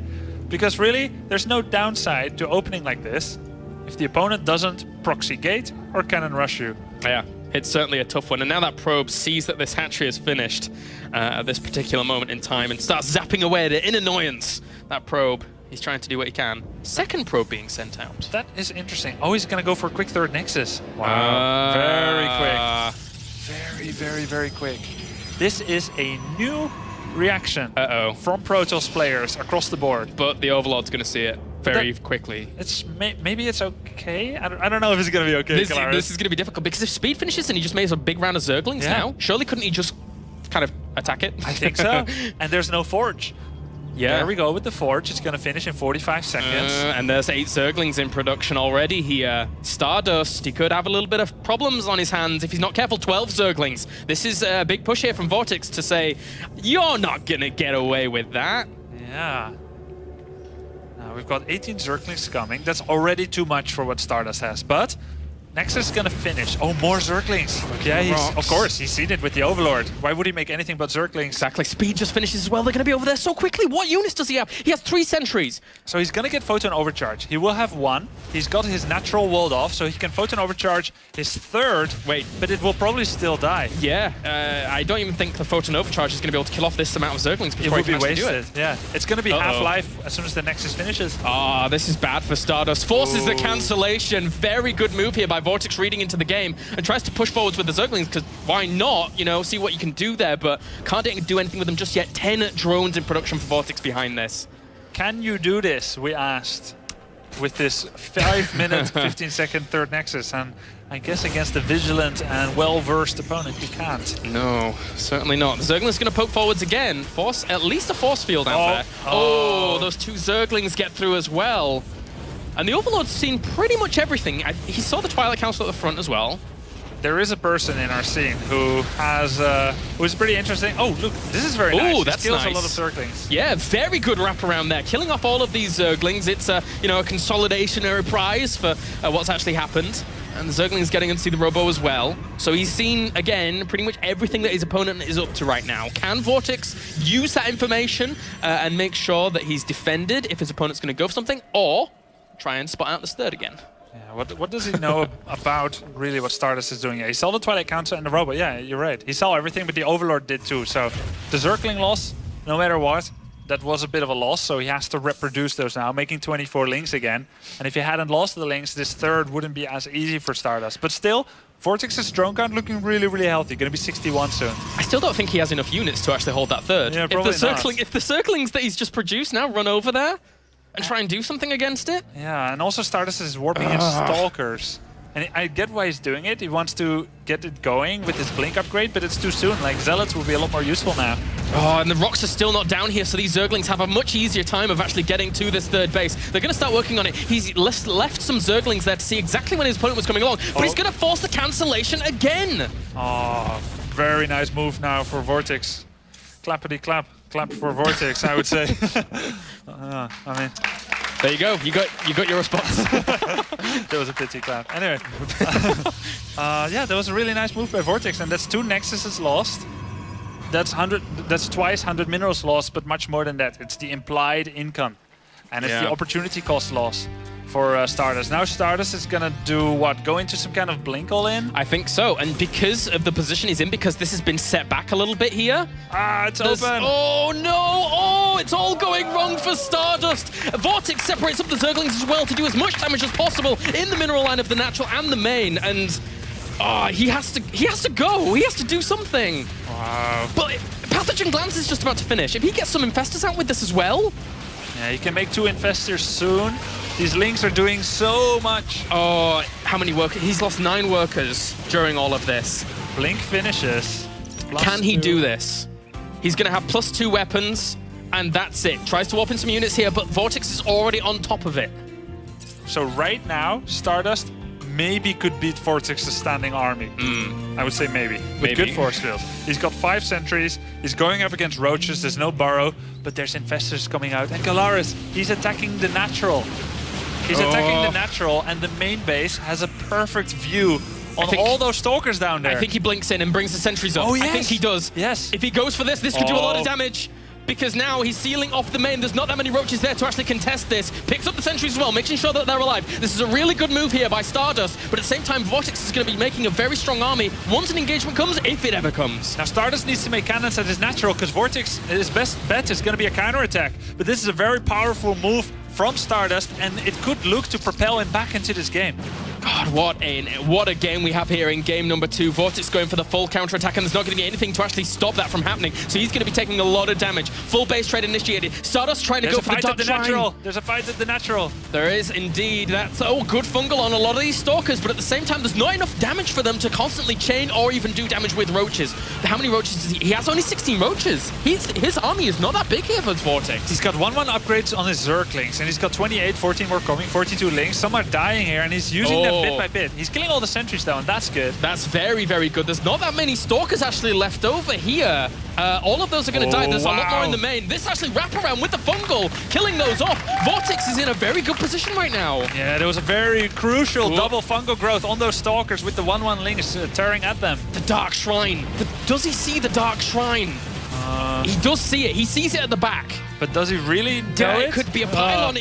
Because really, there's no downside to opening like this if the opponent doesn't proxy gate or cannon rush you. Yeah. It's certainly a tough one, and now that probe sees that this hatchery is finished at this particular moment in time and starts zapping away at it in annoyance. That probe, he's trying to do what he can. Second probe being sent out. That is interesting. Oh, he's going to go for a quick third Nexus. Wow, very quick. Very, very, very quick. This is a new reaction from Protoss players across the board. But the Overlord's going to see it very quickly. It's maybe it's okay. I don't know if it's going to be okay. This is going to be difficult because if speed finishes and he just makes a big round of Zerglings now, surely couldn't he just kind of attack it? I think so. And there's no Forge. Yeah. There we go with the Forge. It's going to finish in 45 seconds. And there's 8 Zerglings in production already here. StarDust, he could have a little bit of problems on his hands if he's not careful. 12 Zerglings. This is a big push here from VortiX to say, you're not going to get away with that. Yeah. Now we've got 18 Zerglings coming. That's already too much for what StarDust has. But Nexus is going to finish. Oh, more Zerglings. Yeah, of course, he's seen it with the Overlord. Why would he make anything but Zerglings? Exactly. Speed just finishes as well. They're going to be over there so quickly. What units does he have? He has 3 sentries. So he's going to get Photon Overcharge. He will have 1. He's got his natural walled off, so he can Photon Overcharge his 3rd. Wait. But it will probably still die. Yeah. I don't even think the Photon Overcharge is going to be able to kill off this amount of Zerglings before he can actually do it. Yeah. It's going to be half-life as soon as the Nexus finishes. Ah, this is bad for StarDust. Forces the cancellation. Very good move here by VortiX reading into the game and tries to push forwards with the Zerglings because why not, you know, see what you can do there, but can't do anything with them just yet. 10 drones in production for VortiX behind this. Can you do this, we asked, with this 5-minute, 15-second third Nexus? And I guess against a vigilant and well-versed opponent, you can't. No, certainly not. The Zergling's going to poke forwards again. Force, at least a force field out there. Oh, those 2 Zerglings get through as well. And the Overlord's seen pretty much everything. He saw the Twilight Council at the front as well. There is a person in our scene who has, who's pretty interesting. Oh, look, this is very nice. That's kills nice. A lot of Zerglings. Yeah, very good wraparound there. Killing off all of these Zerglings. It's a, you know, a consolidationary prize for what's actually happened. And the Zergling's getting to see the Robo as well. So he's seen, again, pretty much everything that his opponent is up to right now. Can VortiX use that information and make sure that he's defended if his opponent's going to go for something, or try and spot out this third again? Yeah, what does he know about really what StarDust is doing? Yeah, he saw the Twilight Council and the Robo. Yeah, you're right. He saw everything, but the Overlord did too. So the Zergling loss, no matter what, that was a bit of a loss. So he has to reproduce those now, making 24 links again. And if he hadn't lost the links, this third wouldn't be as easy for StarDust. But still, VortiX's drone count looking really, really healthy. Going to be 61 soon. I still don't think he has enough units to actually hold that third. Yeah, probably not. If the Zerglings that he's just produced now run over there and try and do something against it. Yeah, and also StarDust is warping in Stalkers. And I get why he's doing it. He wants to get it going with his Blink upgrade, but it's too soon. Like, Zealots will be a lot more useful now. Oh, and the rocks are still not down here, so these Zerglings have a much easier time of actually getting to this third base. They're going to start working on it. He's left some Zerglings there to see exactly when his opponent was coming along, but he's going to force the cancellation again. Oh, very nice move now for VortiX. Clappity clap. Clap for VortiX, I would say. I mean, there you go. You got your response. That was a pity clap. Anyway, yeah, that was a really nice move by VortiX, and that's 2 Nexuses lost. That's twice 100 minerals lost, but much more than that. It's the implied income, and it's the opportunity cost loss for StarDust. Now StarDust is gonna do what? Go into some kind of blink all-in? I think so, and because of the position he's in, because this has been set back a little bit here. Ah, it's open. Oh no! Oh, it's all going wrong for StarDust. VortiX separates up the Zerglings as well to do as much damage as possible in the mineral line of the natural and the main, and he has to go. He has to do something. Wow. But Pathogen Glance is just about to finish. If he gets some infestors out with this as well. Yeah, he can make 2 infestors soon. These links are doing so much. Oh, how many workers? He's lost 9 workers during all of this. Blink finishes. Can he do this? He's going to have +2 weapons, and that's it. Tries to warp in some units here, but VortiX is already on top of it. So right now, StarDust maybe could beat VortiX's standing army. I would say maybe. With good force fields. He's got 5 sentries. He's going up against roaches. There's no burrow, but there's infestors coming out. And Galaris, he's attacking the natural. He's attacking the natural, and the main base has a perfect view on all those stalkers down there. I think he blinks in and brings the sentries up. Oh, yes. I think he does. Yes. If he goes for this, this could do a lot of damage. Because now he's sealing off the main. There's not that many roaches there to actually contest this. Picks up the sentries as well, making sure that they're alive. This is a really good move here by StarDust, but at the same time, VortiX is going to be making a very strong army once an engagement comes, if it ever comes. Now StarDust needs to make cannons at his natural, because VortiX, his best bet is going to be a counterattack. But this is a very powerful move from StarDust, and it could look to propel him back into this game. God, what a game we have here in game number 2. VortiX going for the full counterattack, and there's not going to be anything to actually stop that from happening. So he's going to be taking a lot of damage. Full base trade initiated. StarDust trying to go for the dark shrine. There's a fight at the natural. There is indeed. That's good fungal on a lot of these stalkers, but at the same time, there's not enough damage for them to constantly chain or even do damage with roaches. How many roaches does he? He has only 16 roaches. His army is not that big here for VortiX. He's got 1/1 upgrades on his Zerglings, and he's got 28, 14 more coming, 42 links. Some are dying here, and he's using them bit by bit. He's killing all the sentries though, and that's good. That's very, very good. There's not that many stalkers actually left over here. All of those are going to die. There's a lot more in the main. This actually wraparound with the fungal, killing those off. VortiX is in a very good position right now. Yeah, there was a very crucial double fungal growth on those stalkers with the 1/1 links tearing at them. The Dark Shrine. Does he see the Dark Shrine? He does see it. He sees it at the back. But does he really do it? It could be a pylon.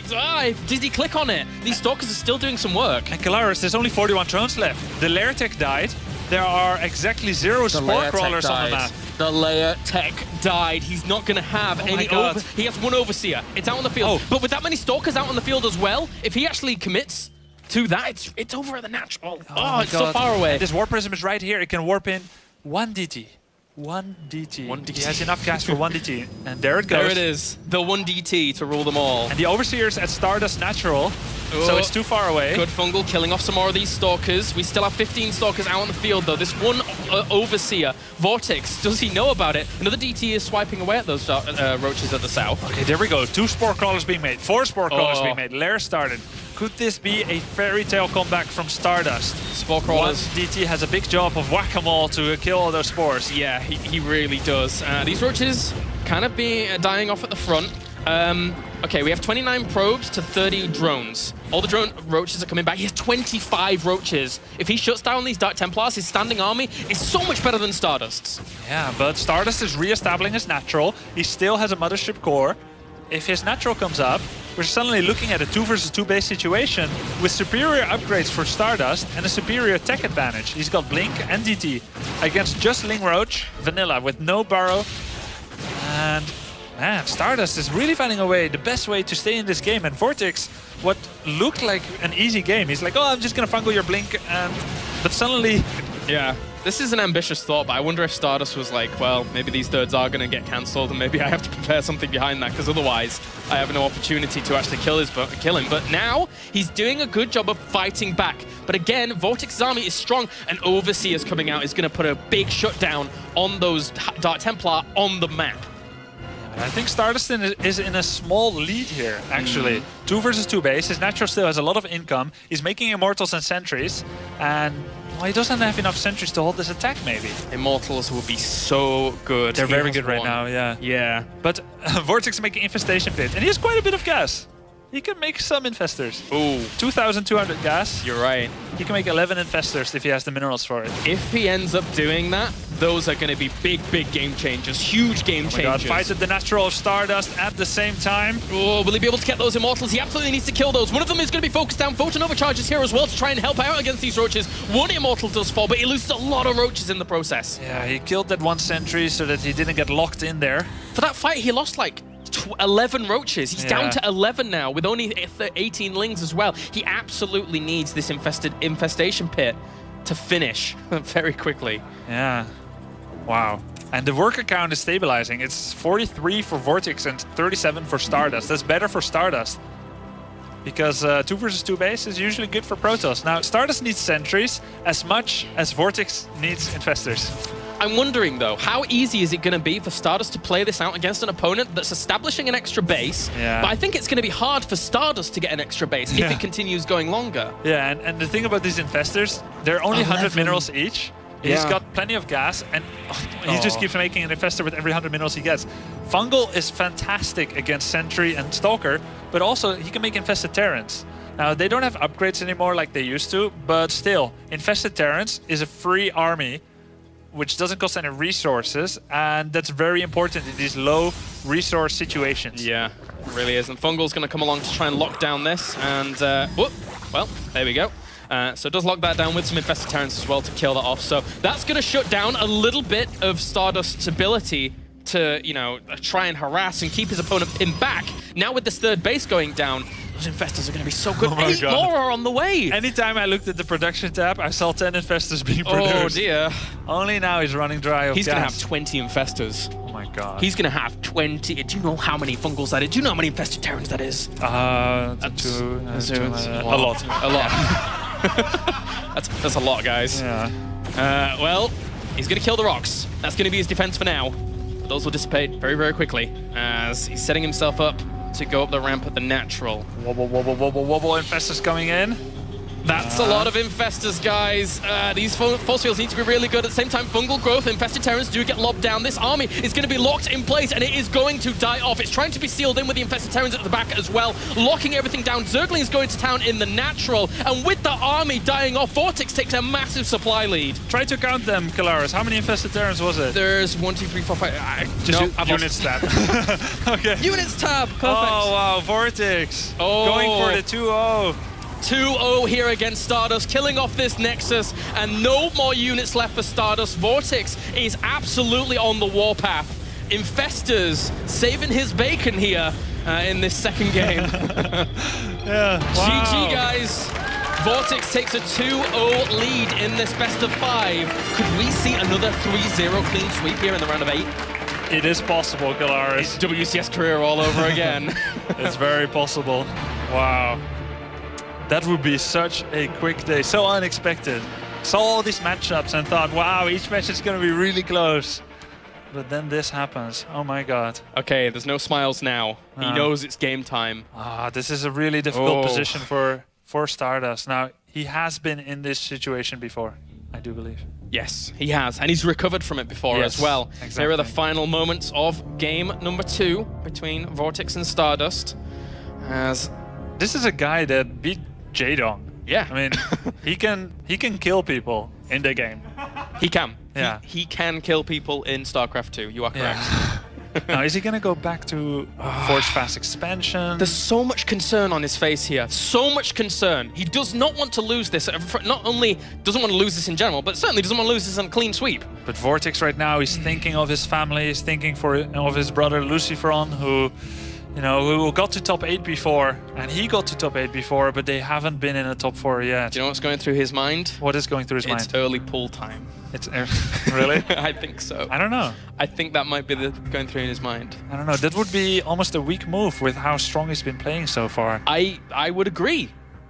Did he click on it? These stalkers are still doing some work. And Galaris, there's only 41 drones left. The lair tech died. There are exactly 0 spore crawlers on the map. The layer tech died. He's not going to have any over. He has 1 overseer. It's out on the field. But with that many stalkers out on the field as well, if he actually commits to that, it's over at the natural. It's so far away. And this warp prism is right here. It can warp in 1 DT. 1 DT. 1 DT. He has enough gas for 1 DT. And there it goes. There it is. The 1 DT to rule them all. And the Overseer's at StarDust Natural. So it's too far away. Good fungal, killing off some more of these stalkers. We still have 15 stalkers out on the field, though. This one Overseer, VortiX, does he know about it? Another DT is swiping away at those roaches at the south. Okay, there we go. 2 spore crawlers being made. 4 spore crawlers being made. Lair started. Could this be a fairy tale comeback from StarDust? Spore crawlers. 1 DT has a big job of whack-a-mole to kill all those spores. Yeah, he really does. These roaches kind of be dying off at the front. Okay, we have 29 probes to 30 drones. All the drone roaches are coming back. He has 25 roaches. If he shuts down these Dark Templars, his standing army is so much better than StarDust's. Yeah, but StarDust is re-establishing his natural. He still has a mothership core. If his natural comes up, we're suddenly looking at a 2 versus 2 base situation with superior upgrades for StarDust and a superior tech advantage. He's got Blink and DT against just Ling Roach, Vanilla with no burrow. And man, StarDust is really finding a way, the best way to stay in this game. And VortiX, what looked like an easy game, he's like, oh, I'm just gonna fungal your Blink, but suddenly... Yeah, this is an ambitious thought, but I wonder if StarDust was like, well, maybe these thirds are gonna get cancelled and maybe I have to prepare something behind that, because otherwise I have no opportunity to actually kill him. But now he's doing a good job of fighting back. But again, VortiX's army is strong, and Overseer's coming out is gonna put a big shutdown on those Dark Templar on the map. I think StarDust is in a small lead here, actually. 2 versus 2 base. His natural still has a lot of income. He's making Immortals and Sentries. And well, he doesn't have enough Sentries to hold this attack, maybe. Immortals will be so good. They're very good right now, yeah. Yeah. But VortiX making Infestation Pit. And he has quite a bit of gas. He can make some infestors. Ooh. 2,200 gas. You're right. He can make 11 infestors if he has the minerals for it. If he ends up doing that, those are going to be big, big game changers. Huge game Oh my God, changers. fights at the natural of StarDust at the same time. Oh, will he be able to get those immortals? He absolutely needs to kill those. One of them is going to be focused down. Photon overcharges here as well to try and help out against these roaches. One immortal does fall, but he loses a lot of roaches in the process. Yeah, he killed that one sentry so that he didn't get locked in there. For that fight, he lost like 11 roaches. He's down to 11 now with only 18 lings as well. He absolutely needs this infestation pit to finish very quickly. Yeah. Wow. And the worker count is stabilizing. It's 43 for VortiX and 37 for StarDust. That's better for StarDust. Because 2 versus 2 base is usually good for Protoss. Now, StarDust needs sentries as much as VortiX needs infestors. I'm wondering though, how easy is it going to be for StarDust to play this out against an opponent that's establishing an extra base? Yeah. But I think it's going to be hard for StarDust to get an extra base if it continues going longer. Yeah, and the thing about these infestors, they're only 100 minerals each. He's got plenty of gas, and he just keeps making an infestor with every 100 minerals he gets. Fungal is fantastic against Sentry and Stalker, but also he can make infested Terrans. Now, they don't have upgrades anymore like they used to, but still, infested Terrans is a free army which doesn't cost any resources, and that's very important in these low resource situations. Yeah, it really is. And Fungal's going to come along to try and lock down this, and well, there we go. So it does lock that down with some infested Terrans as well to kill that off. So that's going to shut down a little bit of StarDust's ability to, you know, try and harass and keep his opponent pinned back. Now with this third base going down, those infestors are going to be so good. Oh my 8 God. more are on the way. Anytime I looked at the production tab, I saw 10 infestors being produced. Oh dear. Only now he's running dry of He's gas. going to have 20 infestors. Oh my God. He's going to have 20. Do you know how many Fungals that is? Do you know how many infested Terrans that is? A lot. A lot. That's a lot, guys. Yeah. Well, he's going to kill the rocks. That's going to be his defense for now. But those will dissipate very, very quickly as he's setting himself up to go up the ramp at the natural. Wobble, wobble, wobble, wobble. Infestors coming in. That's a lot of infestors, guys. These force fields need to be really good. At the same time, fungal growth, infested Terrans do get lobbed down. This army is going to be locked in place, and it is going to die off. It's trying to be sealed in with the infested Terrans at the back as well, locking everything down. Zergling is going to town in the natural, and with the army dying off, VortiX takes a massive supply lead. Try to count them, Kalaris. How many infested Terrans was it? There's 1, 2, 3, 4, 5. Just No, I've units lost. tab. Okay. Units tab. Perfect. Oh, wow. VortiX. Oh. Going for the 2-0. 2-0 here against StarDust, killing off this Nexus, and no more units left for StarDust. VortiX is absolutely on the warpath. Infestors saving his bacon here in this second game. Yeah. Wow. GG, guys. VortiX takes a 2-0 lead in this best of 5. Could we see another 3-0 clean sweep here in the round of 8? It is possible, Kalaris. WCS career all over again. It's very possible. Wow. That would be such a quick day, so unexpected. Saw all these matchups and thought, wow, each match is going to be really close. But then this happens. Oh my God. Okay, there's no smiles now. He knows it's game time. This is a really difficult position for StarDust. Now, he has been in this situation before, I do believe. Yes, he has, and he's recovered from it before as well. Exactly. Here are the final moments of game number 2 between VortiX and StarDust. As This is a guy that beat Jaedong. yeah, I mean, he can kill people in the game. he can. Yeah. He can kill people in StarCraft 2. You are correct. Now, is he going to go back to Forge Fast Expansion? There's so much concern on his face here. So much concern. He does not want to lose this. Not only doesn't want to lose this in general, but certainly doesn't want to lose this on a clean sweep. But VortiX right now, he's thinking of his family. He's thinking of his brother Luciferon, who got to top 8 before, and he got to top 8 before, but they haven't been in the top 4 yet. Do you know what's going through his mind? What is going through his mind? It's early pull time. It's really? I think so. I don't know. I think that might be going through in his mind. I don't know. That would be almost a weak move with how strong he's been playing so far. I would agree.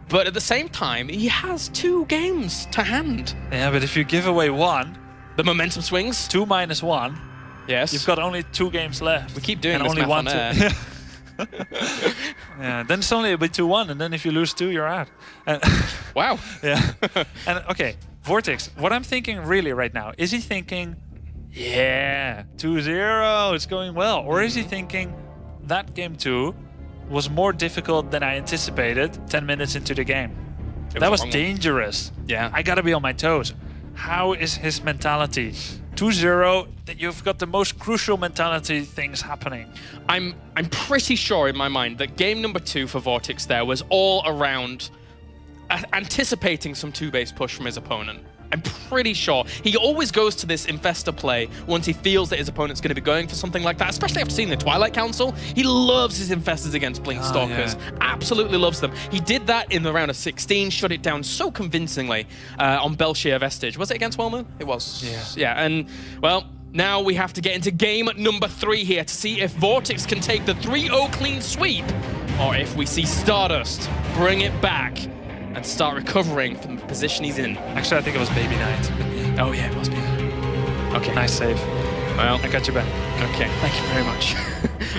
But at the same time, he has 2 games to hand. Yeah, but if you give away 1, The momentum swings. 2 minus 1, Yes. you've got only 2 games left. We keep doing and this only math one on air. to. Yeah, then it's only a bit 2-1, and then if you lose 2, you're out. And Wow. yeah. And okay, VortiX, what I'm thinking really right now, is he thinking, yeah, 2-0, it's going well? Or is he thinking, that game 2 was more difficult than I anticipated 10 minutes into the game? That was wrong. dangerous. Yeah. I gotta be on my toes. How is his mentality 2-0, that you've got the most crucial mentality things happening. I'm pretty sure in my mind that game number 2 for VortiX there was all around anticipating some 2-base push from his opponent. I'm pretty sure. He always goes to this Infestor play once he feels that his opponent's going to be going for something like that, especially after seeing the Twilight Council. He loves his Infestors against Blink Stalkers. Yeah. Absolutely loves them. He did that in the round of 16, shut it down so convincingly on Belshir Vestige. Was it against Wellmoon? It was. Yeah, and, well, now we have to get into game number 3 here to see if VortiX can take the 3-0 clean sweep, or if we see StarDust bring it back and start recovering from the position he's in. Actually, I think it was Baby Knight. Oh yeah, it must be. Okay. Nice save. Well, I got you back. okay, thank you very much.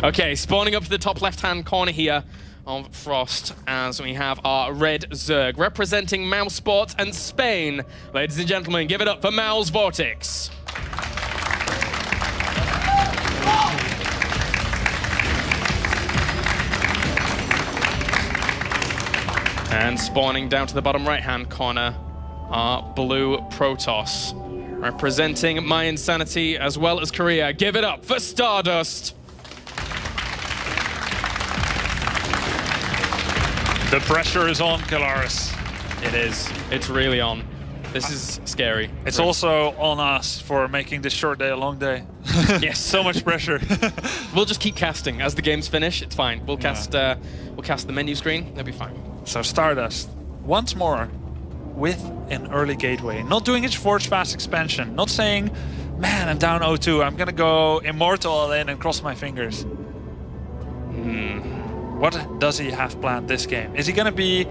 Okay, spawning up to the top left-hand corner here of Frost as we have our red Zerg representing Mouse Sport and Spain. Ladies and gentlemen, give it up for Mouse VortiX. And spawning down to the bottom right-hand corner are blue Protoss, representing My Insanity as well as Korea. Give it up for StarDust. The pressure is on, Kalaris. It is. It's really on. This is scary. It's also on us for making this short day a long day. Yes. So much pressure. We'll just keep casting as the games finish. It's fine. We'll cast the menu screen. That'll be fine. So StarDust, once more, with an early gateway. Not doing his Forge Fast expansion. Not saying, man, I'm down 0-2. I'm going to go Immortal all in and cross my fingers. What does he have planned this game? Is he going to be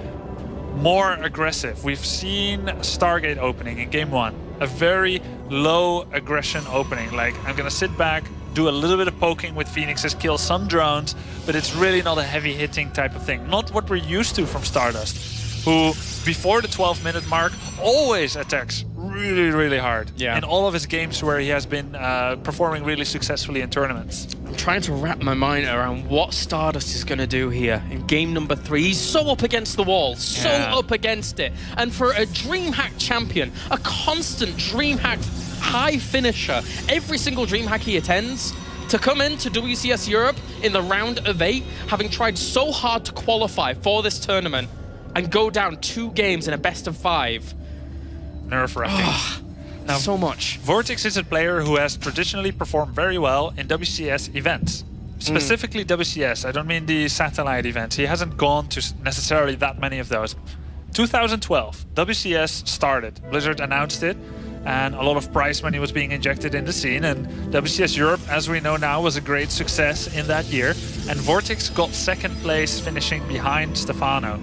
more aggressive? We've seen Stargate opening in game 1. A very low aggression opening. Like, I'm going to sit back, do a little bit of poking with Phoenixes, kill some drones, but it's really not a heavy hitting type of thing. Not what we're used to from StarDust, who before the 12-minute mark always attacks really, really hard. Yeah. In all of his games where he has been performing really successfully in tournaments. I'm trying to wrap my mind around what StarDust is going to do here in game number 3. He's so up against the wall, so up against it. And for a DreamHack champion, a constant DreamHack high finisher, every single DreamHack he attends, to come into WCS Europe in the round of 8, having tried so hard to qualify for this tournament, and go down 2 games in a best of 5. Nerve-wracking. Now, So much. VortiX is a player who has traditionally performed very well in WCS events. Specifically WCS, I don't mean the satellite events. He hasn't gone to necessarily that many of those. 2012, WCS started. Blizzard announced it, and a lot of prize money was being injected in the scene, and WCS Europe, as we know now, was a great success in that year, and VortiX got 2nd place, finishing behind Stefano.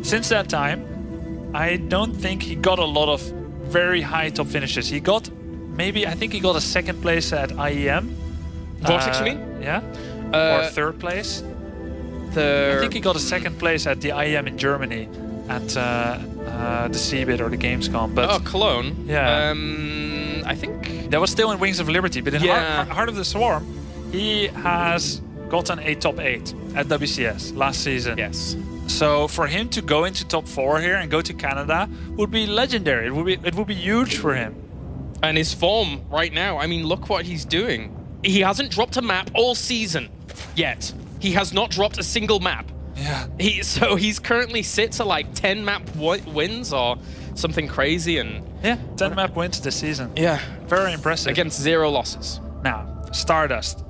Since that time, I don't think he got a lot of very high top finishes. He got, I think he got a 2nd place at IEM. VortiX, you mean? Yeah. Or 3rd place. I think he got a 2nd place at the IEM in Germany at the CeBIT or the Gamescom. But Cologne. Yeah. I think that was still in Wings of Liberty, but in Yeah. Heart of the Swarm, he has gotten a top 8 at WCS last season. yes. So for him to go into top 4 here and go to Canada would be legendary. It would be huge for him. And his form right now, I mean, look what he's doing. He hasn't dropped a map all season yet. He has not dropped a single map. Yeah. So he's currently sits at like 10 map wins or something crazy, and Yeah, 10 map wins this season. yeah, Very impressive. against 0 losses. Now, StarDust.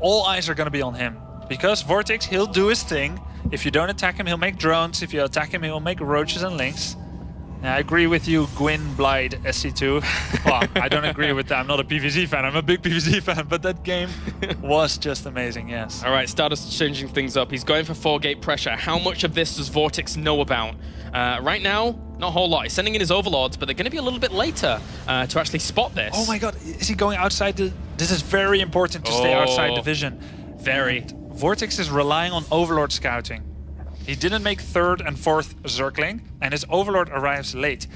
All eyes are going to be on him. Because VortiX, he'll do his thing. If you don't attack him, he'll make drones. If you attack him, he'll make roaches and lynx. I agree with you, Gwyn Blythe, SC2. Well, I don't agree with that. I'm not a PvZ fan. I'm a big PvZ fan. But that game was just amazing, yes. All right, StarDust changing things up. He's going for 4-gate pressure. How much of this does VortiX know about? Right now, not a whole lot. He's sending in his overlords, but they're going to be a little bit later to actually spot this. Oh my god, is he going outside the... This is very important to stay outside the vision. Very. VortiX is relying on Overlord scouting. He didn't make 3rd and 4th Zergling, and his Overlord arrives late.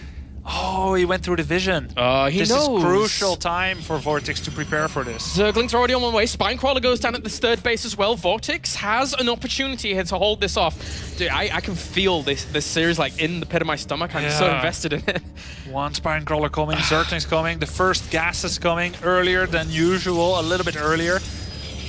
Oh, he went through the vision. He This knows. is crucial time for VortiX to prepare for this. Zerglings are already on one way. Spinecrawler goes down at this third base as well. VortiX has an opportunity here to hold this off. Dude, I can feel this series like in the pit of my stomach. I'm so invested in it. One Spinecrawler coming, Zergling's coming. The first gas is coming earlier than usual, a little bit earlier.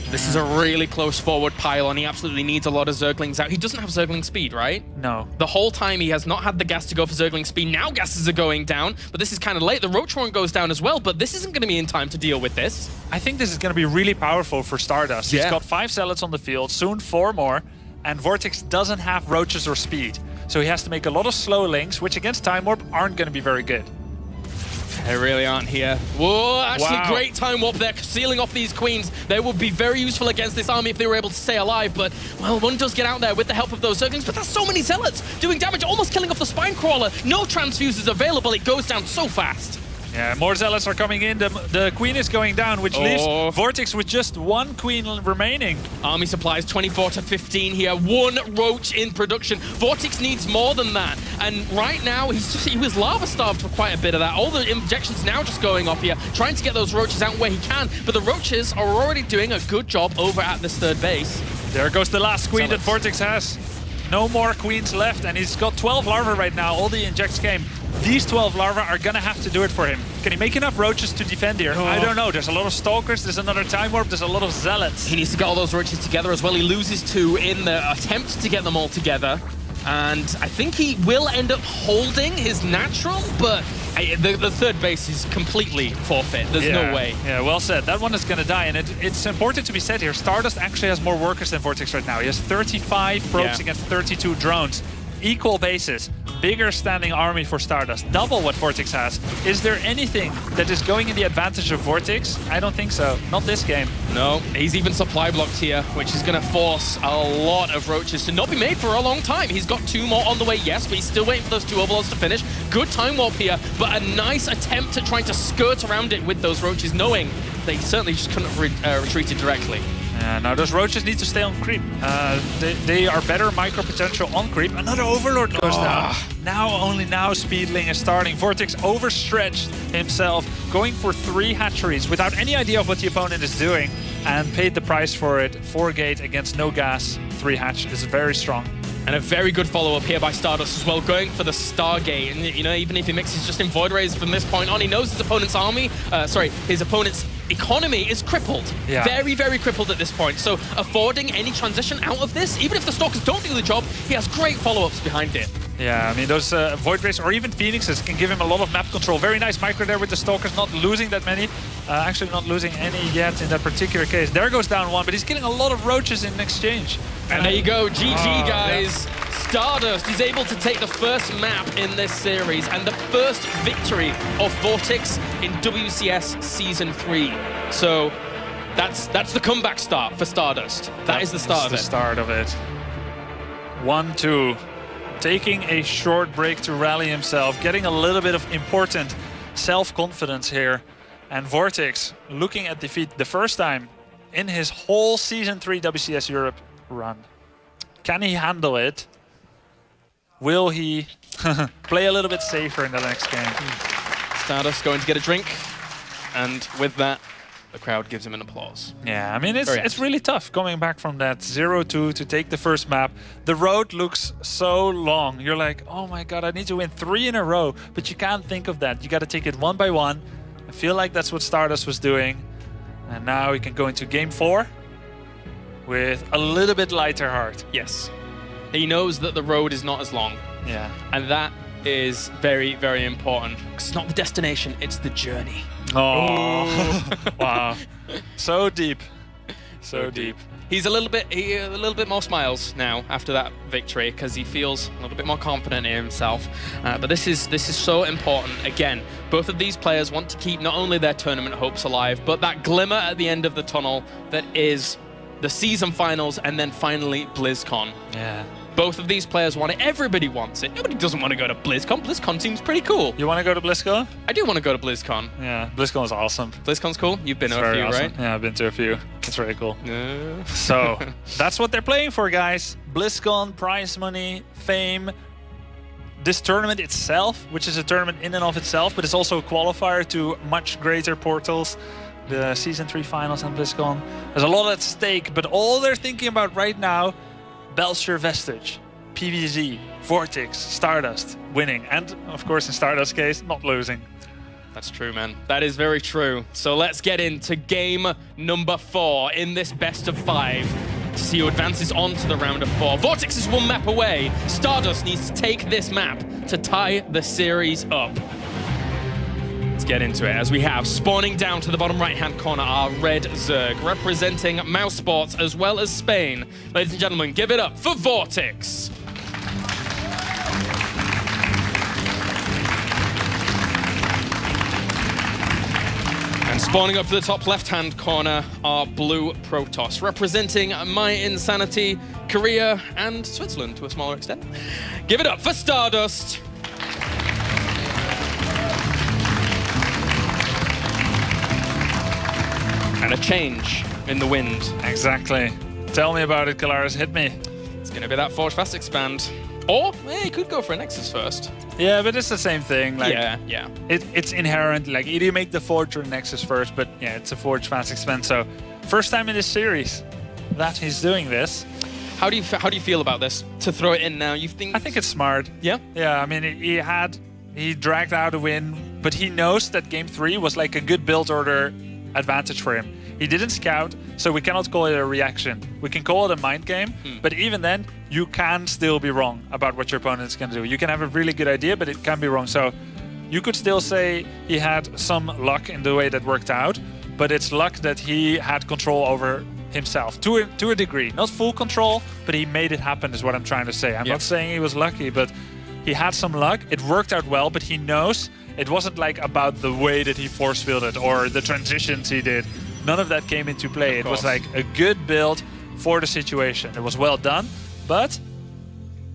This is a really close forward pile, and he absolutely needs a lot of Zerglings out. He doesn't have Zergling speed, right? No. The whole time he has not had the gas to go for Zergling speed. Now gases are going down, but this is kind of late. The Roach Horn goes down as well, but this isn't going to be in time to deal with this. I think this is going to be really powerful for StarDust. He's got 5 Zealots on the field, soon 4 more, and VortiX doesn't have Roaches or speed. So he has to make a lot of slow links, which against Time Warp aren't going to be very good. They really aren't here. Whoa, actually Wow. great time warp there, sealing off these queens. They would be very useful against this army if they were able to stay alive, but, well, one does get out there with the help of those Zerglings, but that's so many Zealots doing damage, almost killing off the Spinecrawler. No transfuses available, it goes down so fast. Yeah, more Zealots are coming in. The Queen is going down, which leaves VortiX with just 1 Queen remaining. Army supplies 24 to 15 here. 1 Roach in production. VortiX needs more than that. And right now, he was lava starved for quite a bit of that. All the injections now just going off here, trying to get those Roaches out where he can. But the Roaches are already doing a good job over at this third base. There goes the last Queen Zealots. that VortiX has. No more Queens left, and he's got 12 larvae right now. All the injects came. These 12 larvae are gonna have to do it for him. Can he make enough Roaches to defend here? I don't know. There's a lot of Stalkers, there's another Time Warp, there's a lot of Zealots. He needs to get all those Roaches together as well. He loses 2 in the attempt to get them all together. And I think he will end up holding his natural, but the third base is completely forfeit. There's no way. Yeah, well said. That one is going to die, and it's important to be said here. StarDust actually has more workers than VortiX right now. He has 35 probes against 32 drones. Equal bases. Bigger standing army for StarDust. Double what VortiX has. Is there anything that is going in the advantage of VortiX? I don't think so. Not this game. No, he's even supply blocked here, which is going to force a lot of Roaches to not be made for a long time. He's got 2 more on the way, yes, but he's still waiting for those 2 Overlords to finish. Good time warp here, but a nice attempt at trying to skirt around it with those Roaches, knowing they certainly just couldn't have retreated directly. Now those Roaches need to stay on creep. They are better micro potential on creep. Another Overlord goes down. Only now Speedling is starting. VortiX overstretched himself, going for 3 hatcheries without any idea of what the opponent is doing, and paid the price for it. 4 gate against no gas. 3 hatch is very strong. And a very good follow-up here by StarDust as well, going for the Stargate. And, you know, even if he mixes just in Void Rays from this point on, he knows his opponent's his opponent's economy is crippled. Yeah. Very, very crippled at this point. So affording any transition out of this, even if the Stalkers don't do the job, he has great follow-ups behind it. Yeah, I mean, those Void Rays or even Phoenixes can give him a lot of map control. Very nice micro there with the Stalkers, not losing that many. Actually not losing any yet in that particular case. There goes down 1, but he's getting a lot of Roaches in exchange. And there you go, GG guys. Yeah. StarDust is able to take the first map in this series and the first victory of VortiX in WCS Season 3. So that's the comeback start for StarDust. That is the start of it. That's the start of it. 1-2. Taking a short break to rally himself, getting a little bit of important self-confidence here. And VortiX looking at defeat the first time in his whole Season 3 WCS Europe run. Can he handle it? Will he play a little bit safer in the next game? StarDust going to get a drink, and with that, the crowd gives him an applause. Yeah, I mean, it's really tough coming back from that 0-2 to take the first map. The road looks so long. You're like, oh my god, I need to win 3 in a row, but you can't think of that. You got to take it one by one. I feel like that's what StarDust was doing. And now we can go into game 4 with a little bit lighter heart. Yes. He knows that the road is not as long. Yeah. And that is very, very important. Because it's not the destination, it's the journey. Oh, wow. So deep. So deep. He's a little bit more smiles now after that victory because he feels a little bit more confident in himself. But this is so important. Again, both of these players want to keep not only their tournament hopes alive, but that glimmer at the end of the tunnel that is the season finals and then finally BlizzCon. Yeah. Both of these players want it. Everybody wants it. Nobody doesn't want to go to BlizzCon. BlizzCon seems pretty cool. You want to go to BlizzCon? I do want to go to BlizzCon. Yeah, BlizzCon is awesome. BlizzCon's cool? You've been to a few, awesome. right? Yeah, I've been to a few. It's very cool. No. So, that's what they're playing for, guys. BlizzCon, prize money, fame. this tournament itself, which is a tournament in and of itself, but it's also a qualifier to much greater portals, the Season 3 finals and BlizzCon. There's a lot at stake, but all they're thinking about right now, Belcher Vestige, PVZ, VortiX, StarDust, winning. And, of course, in StarDust's case, not losing. That's true, man. That is very true. So let's get into game number 4 in this best of 5 to see who advances on to the round of 4. VortiX is 1 map away. StarDust needs to take this map to tie the series up. Let's get into it as we have spawning down to the bottom right-hand corner our red Zerg representing Mouse Sports as well as Spain. Ladies and gentlemen, give it up for VortiX. And spawning up to the top left-hand corner are Blue Protoss, representing My Insanity, Korea, and Switzerland to a smaller extent. Give it up for StarDust. And a change in the wind. Exactly. Tell me about it, Kalaris. Hit me. It's going to be that Forge Fast expand. Or, he could go for a Nexus first. Yeah, but it's the same thing. Like, yeah. It's inherent. Like, either you make the Forge or Nexus first, but yeah, it's a Forge Fast expand. So, first time in this series that he's doing this. How do you feel about this? To throw it in now, you think? I think it's smart. Yeah? Yeah, I mean, he dragged out a win, but he knows that game 3 was like a good build order advantage for him. He didn't scout, so we cannot call it a reaction. We can call it a mind game, but even then, you can still be wrong about what your opponent is going to do. You can have a really good idea, but it can be wrong. So you could still say he had some luck in the way that worked out, but it's luck that he had control over himself to a degree. Not full control, but he made it happen is what I'm trying to say. I'm not saying he was lucky, but he had some luck. It worked out well, but he knows it wasn't like about the way that he force fielded or the transitions he did. None of that came into play. It was like a good build for the situation. It was well done, but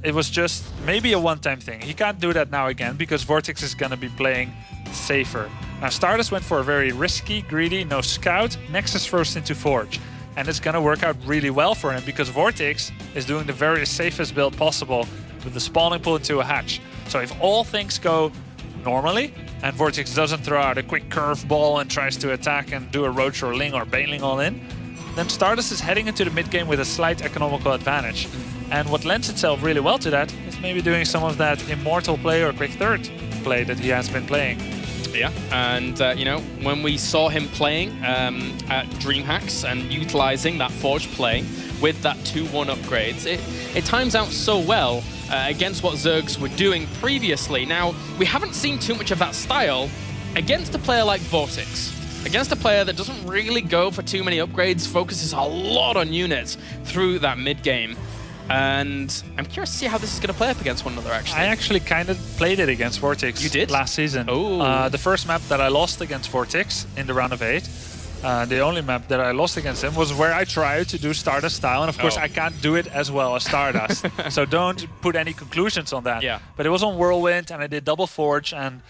it was just maybe a one-time thing. He can't do that now again because VortiX is going to be playing safer. Now, StarDust went for a very risky, greedy, no scout, Nexus first into Forge. And it's going to work out really well for him because VortiX is doing the very safest build possible with the spawning pool into a hatch. So if all things go normally, and VortiX doesn't throw out a quick curveball and tries to attack and do a Roach or Ling or Baneling all in, then StarDust is heading into the mid game with a slight economical advantage. And what lends itself really well to that is maybe doing some of that Immortal play or Quick Third play that he has been playing. Yeah, and you know, when we saw him playing at DreamHacks and utilizing that Forge play with that 2-1 upgrades, it times out so well against what Zergs were doing previously. Now, we haven't seen too much of that style against a player like VortiX. Against a player that doesn't really go for too many upgrades, focuses a lot on units through that mid-game. And I'm curious to see how this is going to play up against one another, actually. I actually kind of played it against VortiX. You did? Last season. Oh. The first map that I lost against VortiX in the round of 8, the only map that I lost against him was where I tried to do StarDust style. And of course, I can't do it as well as StarDust. So don't put any conclusions on that. Yeah. But it was on Whirlwind, and I did double Forge, and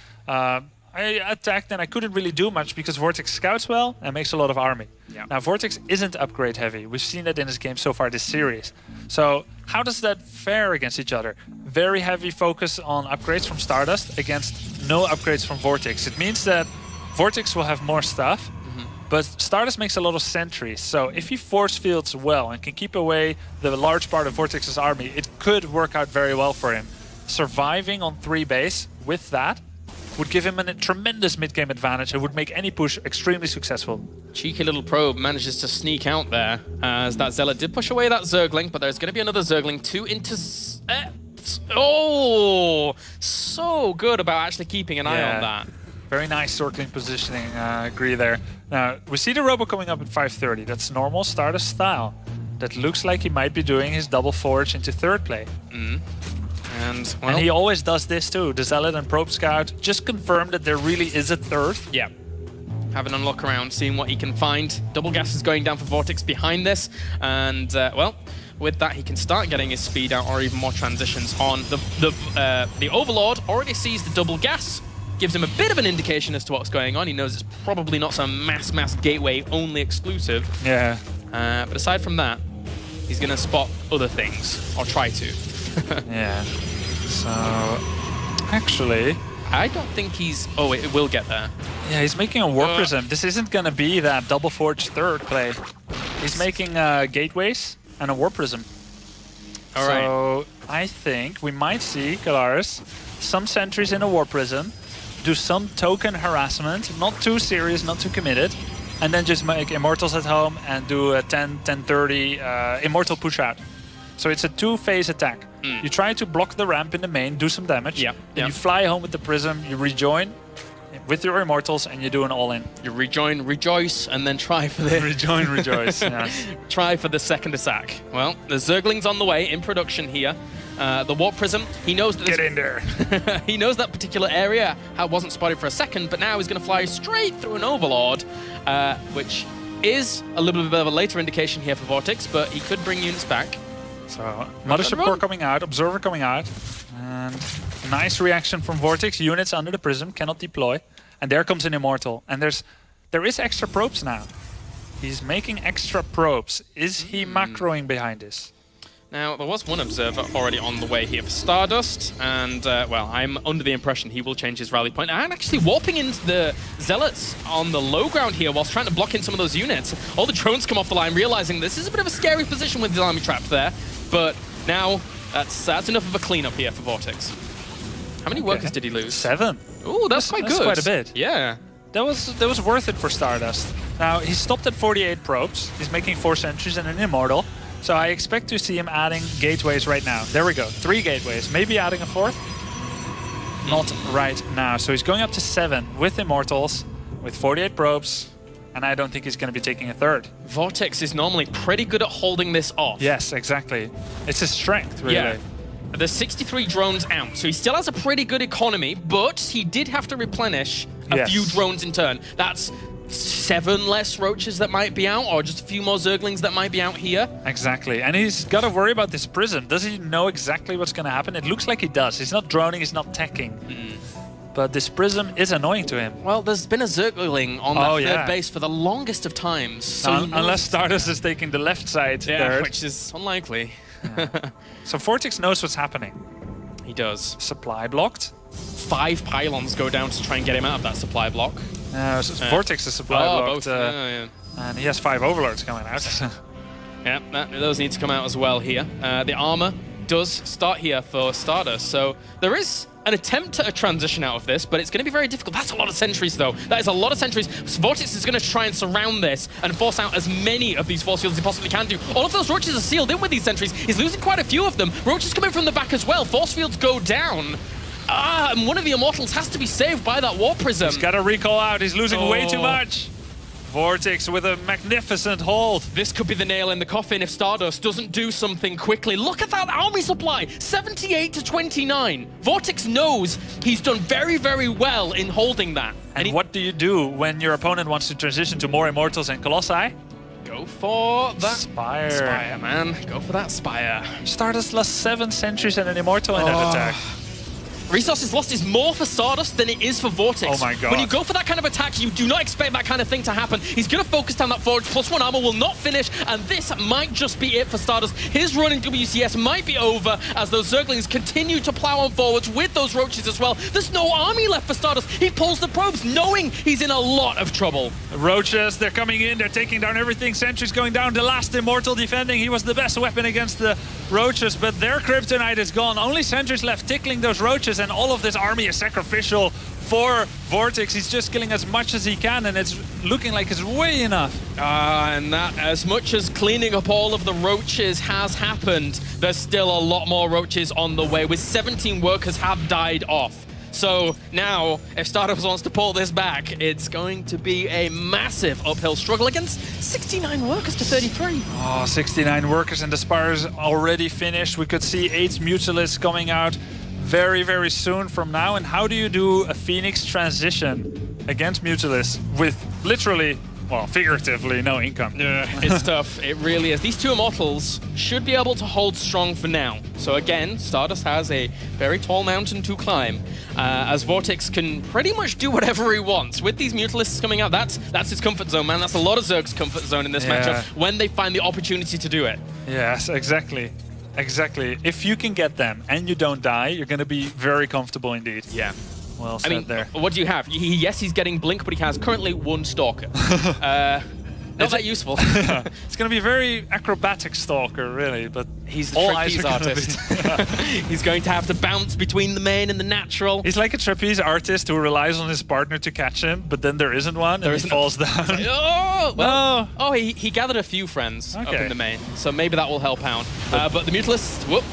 I attacked, and I couldn't really do much because VortiX scouts well and makes a lot of army. Yeah. Now, VortiX isn't upgrade heavy. We've seen that in his game so far this series. So how does that fare against each other? Very heavy focus on upgrades from StarDust against no upgrades from VortiX. It means that VortiX will have more stuff, but StarDust makes a lot of sentries. So if he force fields well and can keep away the large part of VortX's army, it could work out very well for him. Surviving on 3 base with that would give him a tremendous mid-game advantage and would make any push extremely successful. Cheeky little probe manages to sneak out there as that Zealot did push away that Zergling, but there's going to be another Zergling to intercept. Oh, so good about actually keeping an eye on that. Very nice circling positioning, agree there. Now, we see the Robo coming up at 5:30. That's normal StarDust style. That looks like he might be doing his double Forge into 3rd play. And he always does this too. The Zealot and Probe Scout just confirm that there really is a 3rd. Yeah. Having a look around, seeing what he can find. Double gas is going down for VortiX behind this. And, well, with that, he can start getting his speed out or even more transitions on. The Overlord already sees the double gas. Gives him a bit of an indication as to what's going on. He knows it's probably not some mass gateway only exclusive. Yeah. But aside from that, he's going to spot other things, or try to. Yeah. So Actually, I don't think he's... Oh, it will get there. yeah, he's making a War Prism. This isn't going to be that double forge third play. He's making gateways and a War Prism. All right. So I think we might see Kalaris, some sentries in a War Prism, do some token harassment, not too serious, not too committed, and then just make Immortals at home and do a 10-30 Immortal push out. So it's a two-phase attack. You try to block the ramp in the main, do some damage, Yep, then yep. you fly home with the Prism, you rejoin with your Immortals, and you do an all-in. You rejoin, rejoice, and then try for the... Rejoin, rejoice. Yeah. Try for the second attack. Well, the Zergling's on the way in production here. The Warp Prism, he knows that Get in there. he knows that particular area wasn't spotted for a second, but now he's going to fly straight through an Overlord, which is a little bit of a later indication here for VortiX, but he could bring units back. So, Mothership Core coming out, Observer coming out, and nice reaction from VortiX. Units under the Prism cannot deploy, and there comes an Immortal. And there is extra probes now. He's making extra probes. Is he macroing behind this? Now, there was one Observer already on the way here for StarDust, and, well, I'm under the impression he will change his rally point, and actually warping into the Zealots on the low ground here whilst trying to block in some of those units. All the drones come off the line, realizing this is a bit of a scary position with the army trapped there, but now that's enough of a cleanup here for VortiX. How many workers did he lose? 7. Ooh, that's quite good. That's quite a bit. Yeah. That was worth it for StarDust. Now, he stopped at 48 probes. He's making 4 sentries and an Immortal. So I expect to see him adding gateways right now. There we go, 3 gateways. Maybe adding a 4th? Not right now. So he's going up to 7 with Immortals, with 48 probes, and I don't think he's going to be taking a 3rd. VortiX is normally pretty good at holding this off. Yes, exactly. It's his strength, really. Yeah. There's 63 drones out, so he still has a pretty good economy, but he did have to replenish a few drones in turn. That's 7 less roaches that might be out, or just a few more Zerglings that might be out here. Exactly, and he's got to worry about this Prism. Does he know exactly what's going to happen? It looks like he does. He's not droning, he's not teching. But this Prism is annoying to him. Well, there's been a Zergling on that third base for the longest of times. So unless StarDust is taking the left side third. Which is unlikely. So VortiX knows what's happening. He does. Supply blocked. 5 pylons go down to try and get him out of that supply block. VortiX is supply blocked. Both. And he has 5 Overlords coming out. Yeah, those need to come out as well here. The armor does start here for StarDust, so there is an attempt at a transition out of this, but it's going to be very difficult. That's a lot of sentries, though. That is a lot of sentries. VortiX is going to try and surround this and force out as many of these force fields as he possibly can do. All of those roaches are sealed in with these sentries. He's losing quite a few of them. Roaches coming from the back as well. Force fields go down. And one of the Immortals has to be saved by that War Prism. He's got to recall out. He's losing way too much. VortiX with a magnificent hold. This could be the nail in the coffin if StarDust doesn't do something quickly. Look at that army supply, 78 to 29. VortiX knows he's done very, very well in holding that. And what do you do when your opponent wants to transition to more Immortals and Colossi? Go for that Spire. Spire, man. Go for that Spire. StarDust lost 7 sentries and an Immortal in that attack. Resources lost is more for StarDust than it is for VortiX. Oh my god. When you go for that kind of attack, you do not expect that kind of thing to happen. He's going to focus down that forge. +1 armor will not finish, and this might just be it for StarDust. His run in WCS might be over as those Zerglings continue to plow on forwards with those roaches as well. There's no army left for StarDust. He pulls the probes knowing he's in a lot of trouble. Roaches, they're coming in, they're taking down everything. Sentry's going down, the last Immortal defending. He was the best weapon against the roaches, but their kryptonite is gone. Only sentries left tickling those roaches, and all of this army is sacrificial for VortiX. He's just killing as much as he can, and it's looking like it's way enough. And that, as much as cleaning up all of the roaches has happened, there's still a lot more roaches on the way, with 17 workers have died off. So now, if StarDust wants to pull this back, it's going to be a massive uphill struggle against 69 workers to 33. Oh, 69 workers, and the Spire's already finished. We could see 8 Mutalisks coming out very, very soon from now. And how do you do a Phoenix transition against Mutalisks with literally, well, figuratively, no income? Yeah, it's tough. It really is. These 2 Immortals should be able to hold strong for now. So again, StarDust has a very tall mountain to climb, as VortiX can pretty much do whatever he wants. With these Mutalisks coming out, that's his comfort zone, man. That's a lot of Zerg's comfort zone in this matchup when they find the opportunity to do it. Yes, exactly. Exactly. If you can get them and you don't die, you're going to be very comfortable indeed. Yeah. Well I said mean, there. what do you have? Yes, he's getting Blink, but he has currently 1 Stalker. Not that useful. It's going to be very acrobatic Stalker, really, but He's the all eyes trapeze are gonna artist. be- He's going to have to bounce between the main and the natural. He's like a trapeze artist who relies on his partner to catch him, but then there isn't one and isn't he a- falls down. Oh, well, No. he gathered a few friends up Okay. in the main, so maybe that will help out. But the Mutalists, whoop,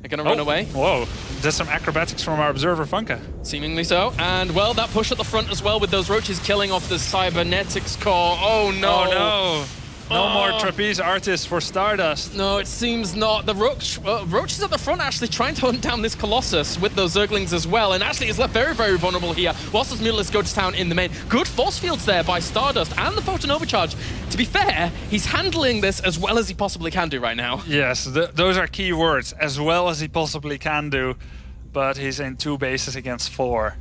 they're going to run away, Whoa. There's some acrobatics from our observer, Funka. seemingly so. And, well, that push at the front as well with those roaches killing off the cybernetics core. Oh, no. Oh, no. No more Oh. trapeze artists for StarDust. No, it seems not. The Roach is at the front actually trying to hunt down this Colossus with those Zerglings as well, and actually is left very, very vulnerable here whilst those Mutalists go to town in the main. Good force fields there by StarDust and the Photon Overcharge. To be fair, he's handling this as well as he possibly can do right now. Yes, those are key words, as well as he possibly can do, but he's in 2 bases against 4.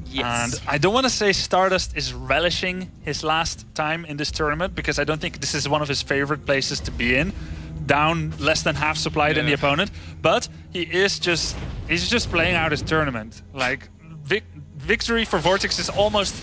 Yes. And I don't want to say StarDust is relishing his last time in this tournament, because I don't think this is one of his favorite places to be in. Down less than half supply than the opponent, but he's just playing out his tournament. Like victory for VortiX is almost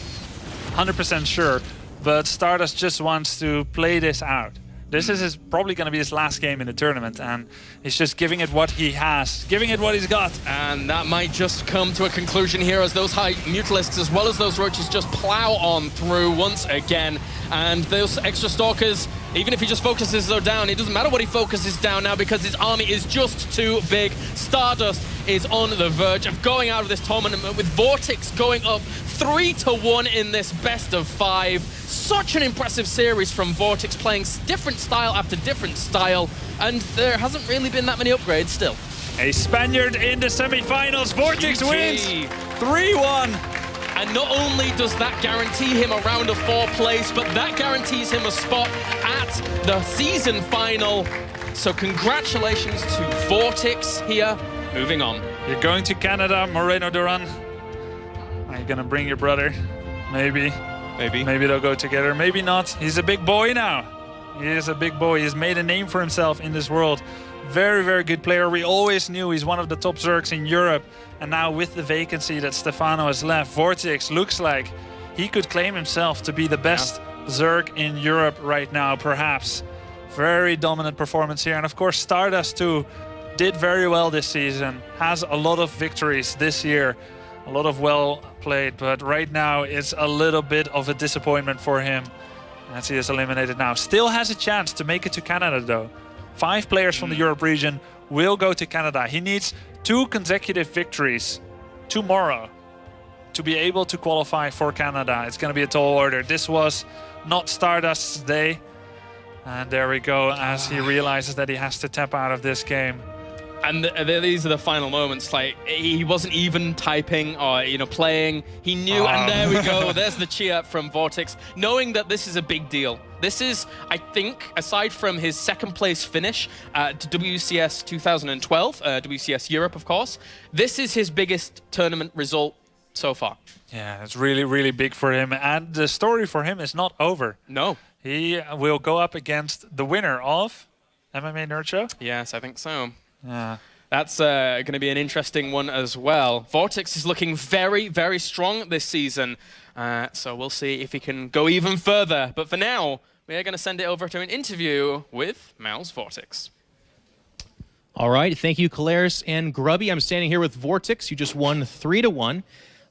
100% sure, but StarDust just wants to play this out. This is probably going to be his last game in the tournament, and he's just giving it what he has, giving it what he's got. And that might just come to a conclusion here as those high Mutalisks as well as those Roaches just plow on through once again. And those extra Stalkers, even if he just focuses though down, it doesn't matter what he focuses down now because his army is just too big. StarDust is on the verge of going out of this tournament with VortiX going up 3-1 in this best of 5. Such an impressive series from VortiX, playing different style after different style, and there hasn't really been that many upgrades still. A Spaniard in the semifinals. VortiX GG. wins 3-1. And not only does that guarantee him a round of 4 place, but that guarantees him a spot at the season final. So congratulations to VortiX here. Moving on. You're going to Canada, Moreno Duran. Are you gonna bring your brother? Maybe. Maybe they'll go together. Maybe not. He's a big boy now. He is a big boy. He's made a name for himself in this world. Very, very good player. We always knew he's one of the top Zergs in Europe. And now with the vacancy that Stefano has left, VortiX looks like he could claim himself to be the best Zerg in Europe right now, perhaps. Very dominant performance here. And of course, StarDust too did very well this season. Has a lot of victories this year. A lot of well played, but right now it's a little bit of a disappointment for him as he is eliminated now. Still has a chance to make it to Canada though. 5 players from the Europe region will go to Canada. He needs 2 consecutive victories tomorrow to be able to qualify for Canada. It's going to be a tall order. This was not StarDust's day. And there we go, as he realizes that he has to tap out of this game. And these are the final moments. Like, he wasn't even typing or, playing. He knew, and there we go. There's the cheer from VortiX, knowing that this is a big deal. This is, I think, aside from his 2nd place finish at WCS 2012, WCS Europe, of course, this is his biggest tournament result so far. Yeah, it's really, really big for him. And the story for him is not over. No. He will go up against the winner of MMA Nerd Show. Yes, I think so. Yeah. That's going to be an interesting one as well. VortiX is looking very, very strong this season. So we'll see if he can go even further. But for now, we are going to send it over to an interview with Mouse VortiX. All right, thank you, Kalaris and Grubby. I'm standing here with VortiX. You just won 3-1.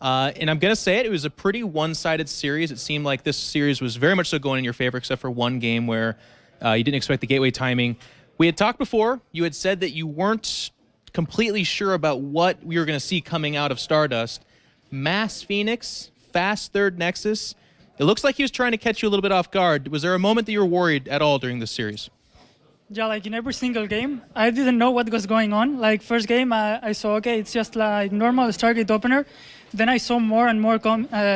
And I'm going to say it was a pretty one-sided series. It seemed like this series was very much so going in your favor, except for one game where you didn't expect the gateway timing. We had talked before. You had said that you weren't completely sure about what we were going to see coming out of StarDust. Mass Phoenix, fast 3rd Nexus. It looks like he was trying to catch you a little bit off guard. Was there a moment that you were worried at all during this series? Yeah, like in every single game, I didn't know what was going on. Like first game, I saw, okay, it's just like normal Stargate opener. Then I saw more and more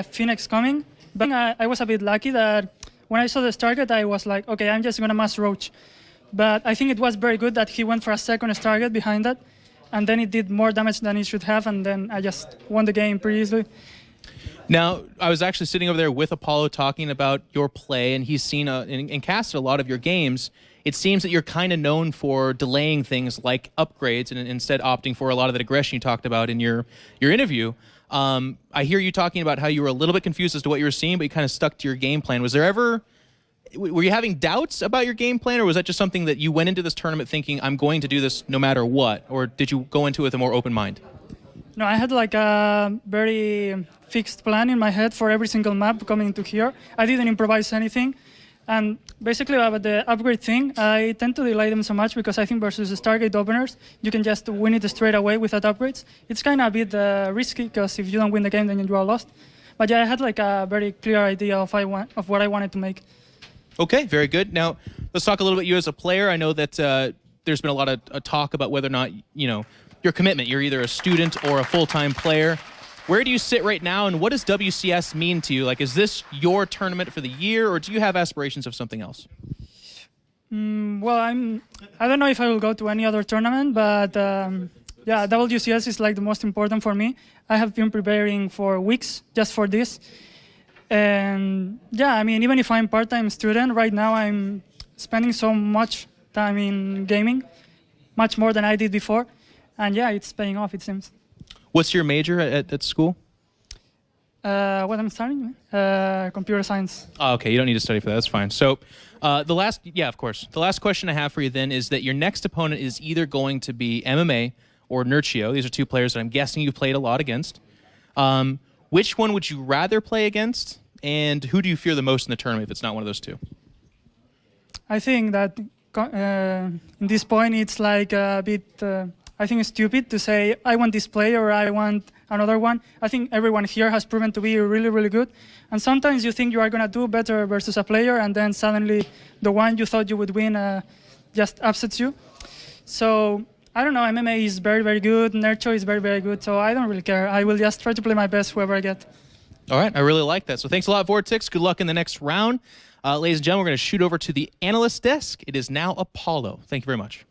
Phoenix coming. But I was a bit lucky that when I saw the Stargate, I was like, okay, I'm just going to mass Roach. But I think it was very good that he went for a 2nd Stargate behind that. And then it did more damage than it should have. And then I just won the game pretty easily. Now, I was actually sitting over there with Apollo talking about your play, and he's seen and casted a lot of your games. it seems that you're kind of known for delaying things like upgrades and instead opting for a lot of that aggression you talked about in your interview. I hear you talking about how you were a little bit confused as to what you were seeing, but you kind of stuck to your game plan. Was there ever, were you having doubts about your game plan, or was that just something that you went into this tournament thinking, I'm going to do this no matter what? Or did you go into it with a more open mind? No, I had like a very fixed plan in my head for every single map coming into here. I didn't improvise anything. And basically about the upgrade thing, I tend to delay them so much because I think versus the Stargate openers, you can just win it straight away without upgrades. It's kind of a bit risky because if you don't win the game, then you are lost. But yeah, I had like a very clear idea of what I wanted to make. Okay, very good. Now, let's talk a little bit you as a player. I know that there's been a lot of talk about whether or not, you know, your commitment. You're either a student or a full-time player. Where do you sit right now, and what does WCS mean to you? Like, is this your tournament for the year, or do you have aspirations of something else? Well, I don't know if I will go to any other tournament, but yeah, WCS is like the most important for me. I have been preparing for weeks just for this. And yeah, I mean, even if I'm part-time student, right now I'm spending so much time in gaming, much more than I did before. And yeah, it's paying off, it seems. What's your major at school? What I'm studying? Computer science. Oh, okay, you don't need to study for that. That's fine. So yeah, of course. The last question I have for you then is that your next opponent is either going to be MMA or Nurchio. These are two players that I'm guessing you've played a lot against. Which one would you rather play against, and who do you fear the most in the tournament if it's not one of those two? I think that in this point it's like a bit... I think it's stupid to say, I want this player or I want another one. I think everyone here has proven to be really, really good. And sometimes you think you are going to do better versus a player, and then suddenly the one you thought you would win just upsets you. So, I don't know, MMA is very, very good. Nurcho is very, very good. So I don't really care. I will just try to play my best whoever I get. All right, I really like that. So thanks a lot, VortiX. Good luck in the next round. Ladies and gentlemen, we're going to shoot over to the analyst desk. It is now Apollo. Thank you very much.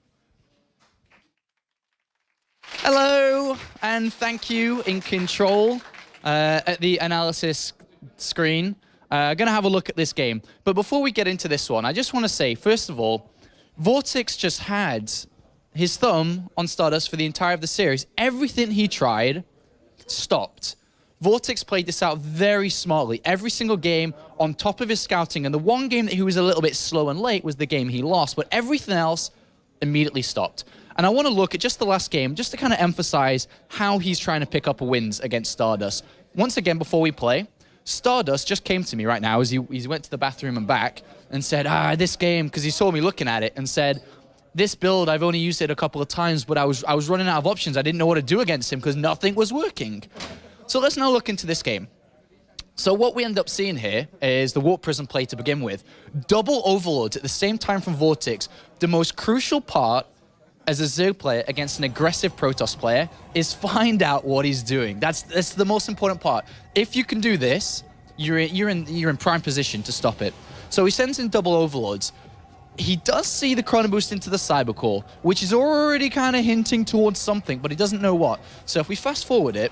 Hello, and thank you in control at the analysis screen. Going to have a look at this game. But before we get into this one, I just want to say, first of all, VortiX just had his thumb on StarDust for the entire of the series. Everything he tried stopped. VortiX played this out very smartly. Every single game on top of his scouting, and the one game that he was a little bit slow and late was the game he lost, but everything else immediately stopped. And I want to look at just the last game, just to kind of emphasize how he's trying to pick up wins against StarDust. Once again, before we play, StarDust just came to me right now as he went to the bathroom and back and said, this game, because he saw me looking at it and said, this build, I've only used it a couple of times, but I was running out of options. I didn't know what to do against him because nothing was working. So let's now look into this game. So what we end up seeing here is the Warp Prism play to begin with. Double overloads at the same time from VortiX. The most crucial part as a Zerg player against an aggressive Protoss player is find out what he's doing. That's the most important part. If you can do this, you're in prime position to stop it. So he sends in double overloads. He does see the Chrono Boost into the Cybercore, which is already kind of hinting towards something, but he doesn't know what. So if we fast forward it,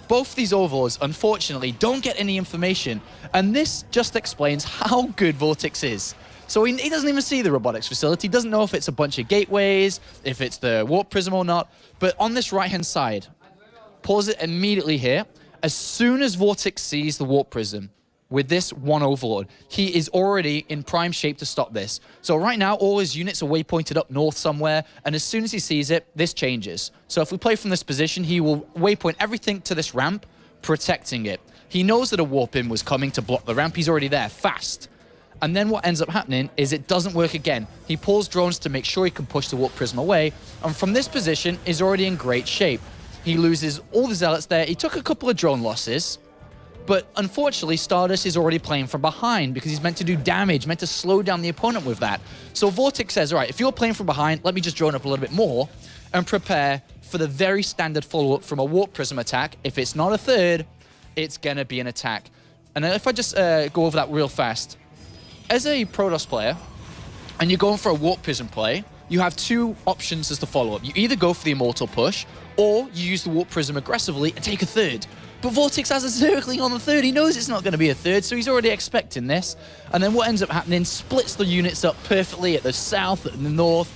both these overlords, unfortunately, don't get any information. And this just explains how good VortiX is. So he doesn't even see the robotics facility. He doesn't know if it's a bunch of gateways, if it's the Warp Prism or not. But on this right-hand side, pause it immediately here. As soon as VortiX sees the Warp Prism with this one overlord, he is already in prime shape to stop this. So right now, all his units are waypointed up north somewhere, and as soon as he sees it, this changes. So if we play from this position, he will waypoint everything to this ramp, protecting it. He knows that a warp-in was coming to block the ramp. He's already there, fast. And then what ends up happening is it doesn't work again. He pulls drones to make sure he can push the Warp Prism away, and from this position, is already in great shape. He loses all the Zealots there. He took a couple of drone losses, but unfortunately, StarDust is already playing from behind because he's meant to do damage, meant to slow down the opponent with that. So VortiX says, all right, if you're playing from behind, let me just drone up a little bit more and prepare for the very standard follow-up from a Warp Prism attack. If it's not a third, it's going to be an attack. And if I just go over that real fast, as a Protoss player, and you're going for a Warp Prism play, you have two options as the follow-up. You either go for the Immortal push, or you use the Warp Prism aggressively and take a third. But VortiX has a Zergling on the third. He knows it's not going to be a third, so he's already expecting this. And then what ends up happening, splits the units up perfectly at the south, at the north.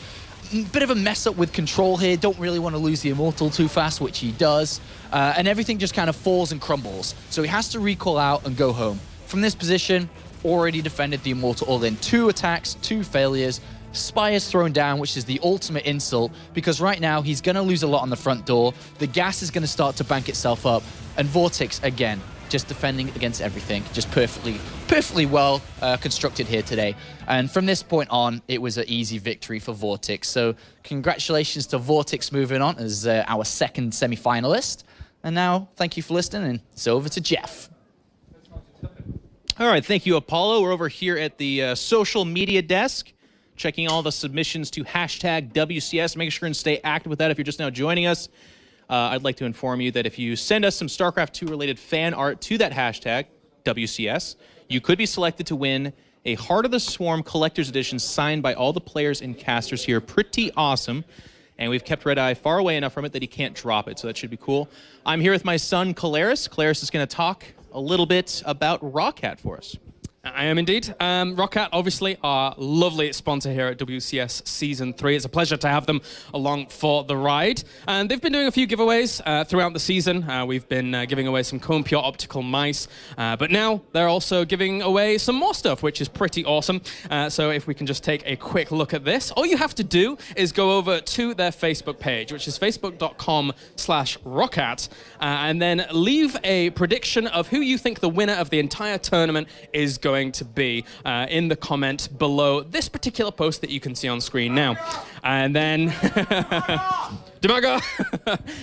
Bit of a mess up with control here. Don't really want to lose the Immortal too fast, which he does. And everything just kind of falls and crumbles. So he has to recall out and go home. From this position, already defended the Immortal all in. 2 attacks, 2 failures. Spire's thrown down, which is the ultimate insult, because right now he's going to lose a lot on the front door. The gas is going to start to bank itself up. And VortiX, again, just defending against everything. Just perfectly well constructed here today. And from this point on, it was an easy victory for VortiX. So congratulations to VortiX moving on as our second semi-finalist. And now, thank you for listening, and it's over to Jeff. All right, thank you, Apollo. We're over here at the social media desk, checking all the submissions to hashtag WCS. Make sure and stay active with that if you're just now joining us. I'd like to inform you that if you send us some StarCraft 2 related fan art to that hashtag, WCS, you could be selected to win a Heart of the Swarm Collector's Edition signed by all the players and casters here. Pretty awesome. And we've kept Red Eye far away enough from it that he can't drop it, so that should be cool. I'm here with my son, Kalaris. Kalaris is going to talk a little bit about Roccat for us. I am indeed. Roccat, obviously, our lovely sponsor here at WCS Season 3. It's a pleasure to have them along for the ride. And they've been doing a few giveaways throughout the season. We've been giving away some Cone Pure optical mice. But now they're also giving away some more stuff, which is pretty awesome. So if we can just take a quick look at this. All you have to do is go over to their Facebook page, which is facebook.com/Roccat, and then leave a prediction of who you think the winner of the entire tournament is going to be in the comment below this particular post that you can see on screen now. And then, Demaga,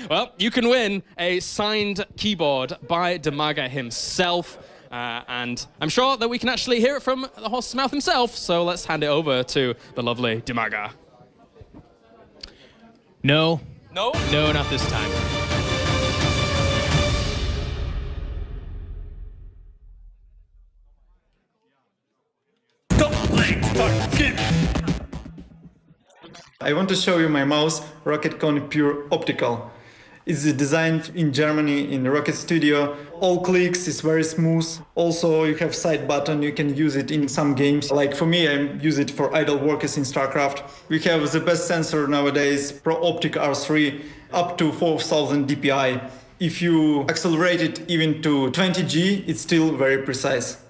well, you can win a signed keyboard by Demaga himself. And I'm sure that we can actually hear it from the horse's mouth himself. So let's hand it over to the lovely Demaga. No. No? No, not this time. I want to show you my mouse, Rocket Cone Pure Optical. It's designed in Germany in the Rocket Studio. All clicks is very smooth. Also, you have side button. You can use it in some games. Like for me, I use it for idle workers in StarCraft. We have the best sensor nowadays, Pro Optic R3, up to 4000 dpi. If you accelerate it even to 20G, it's still very precise.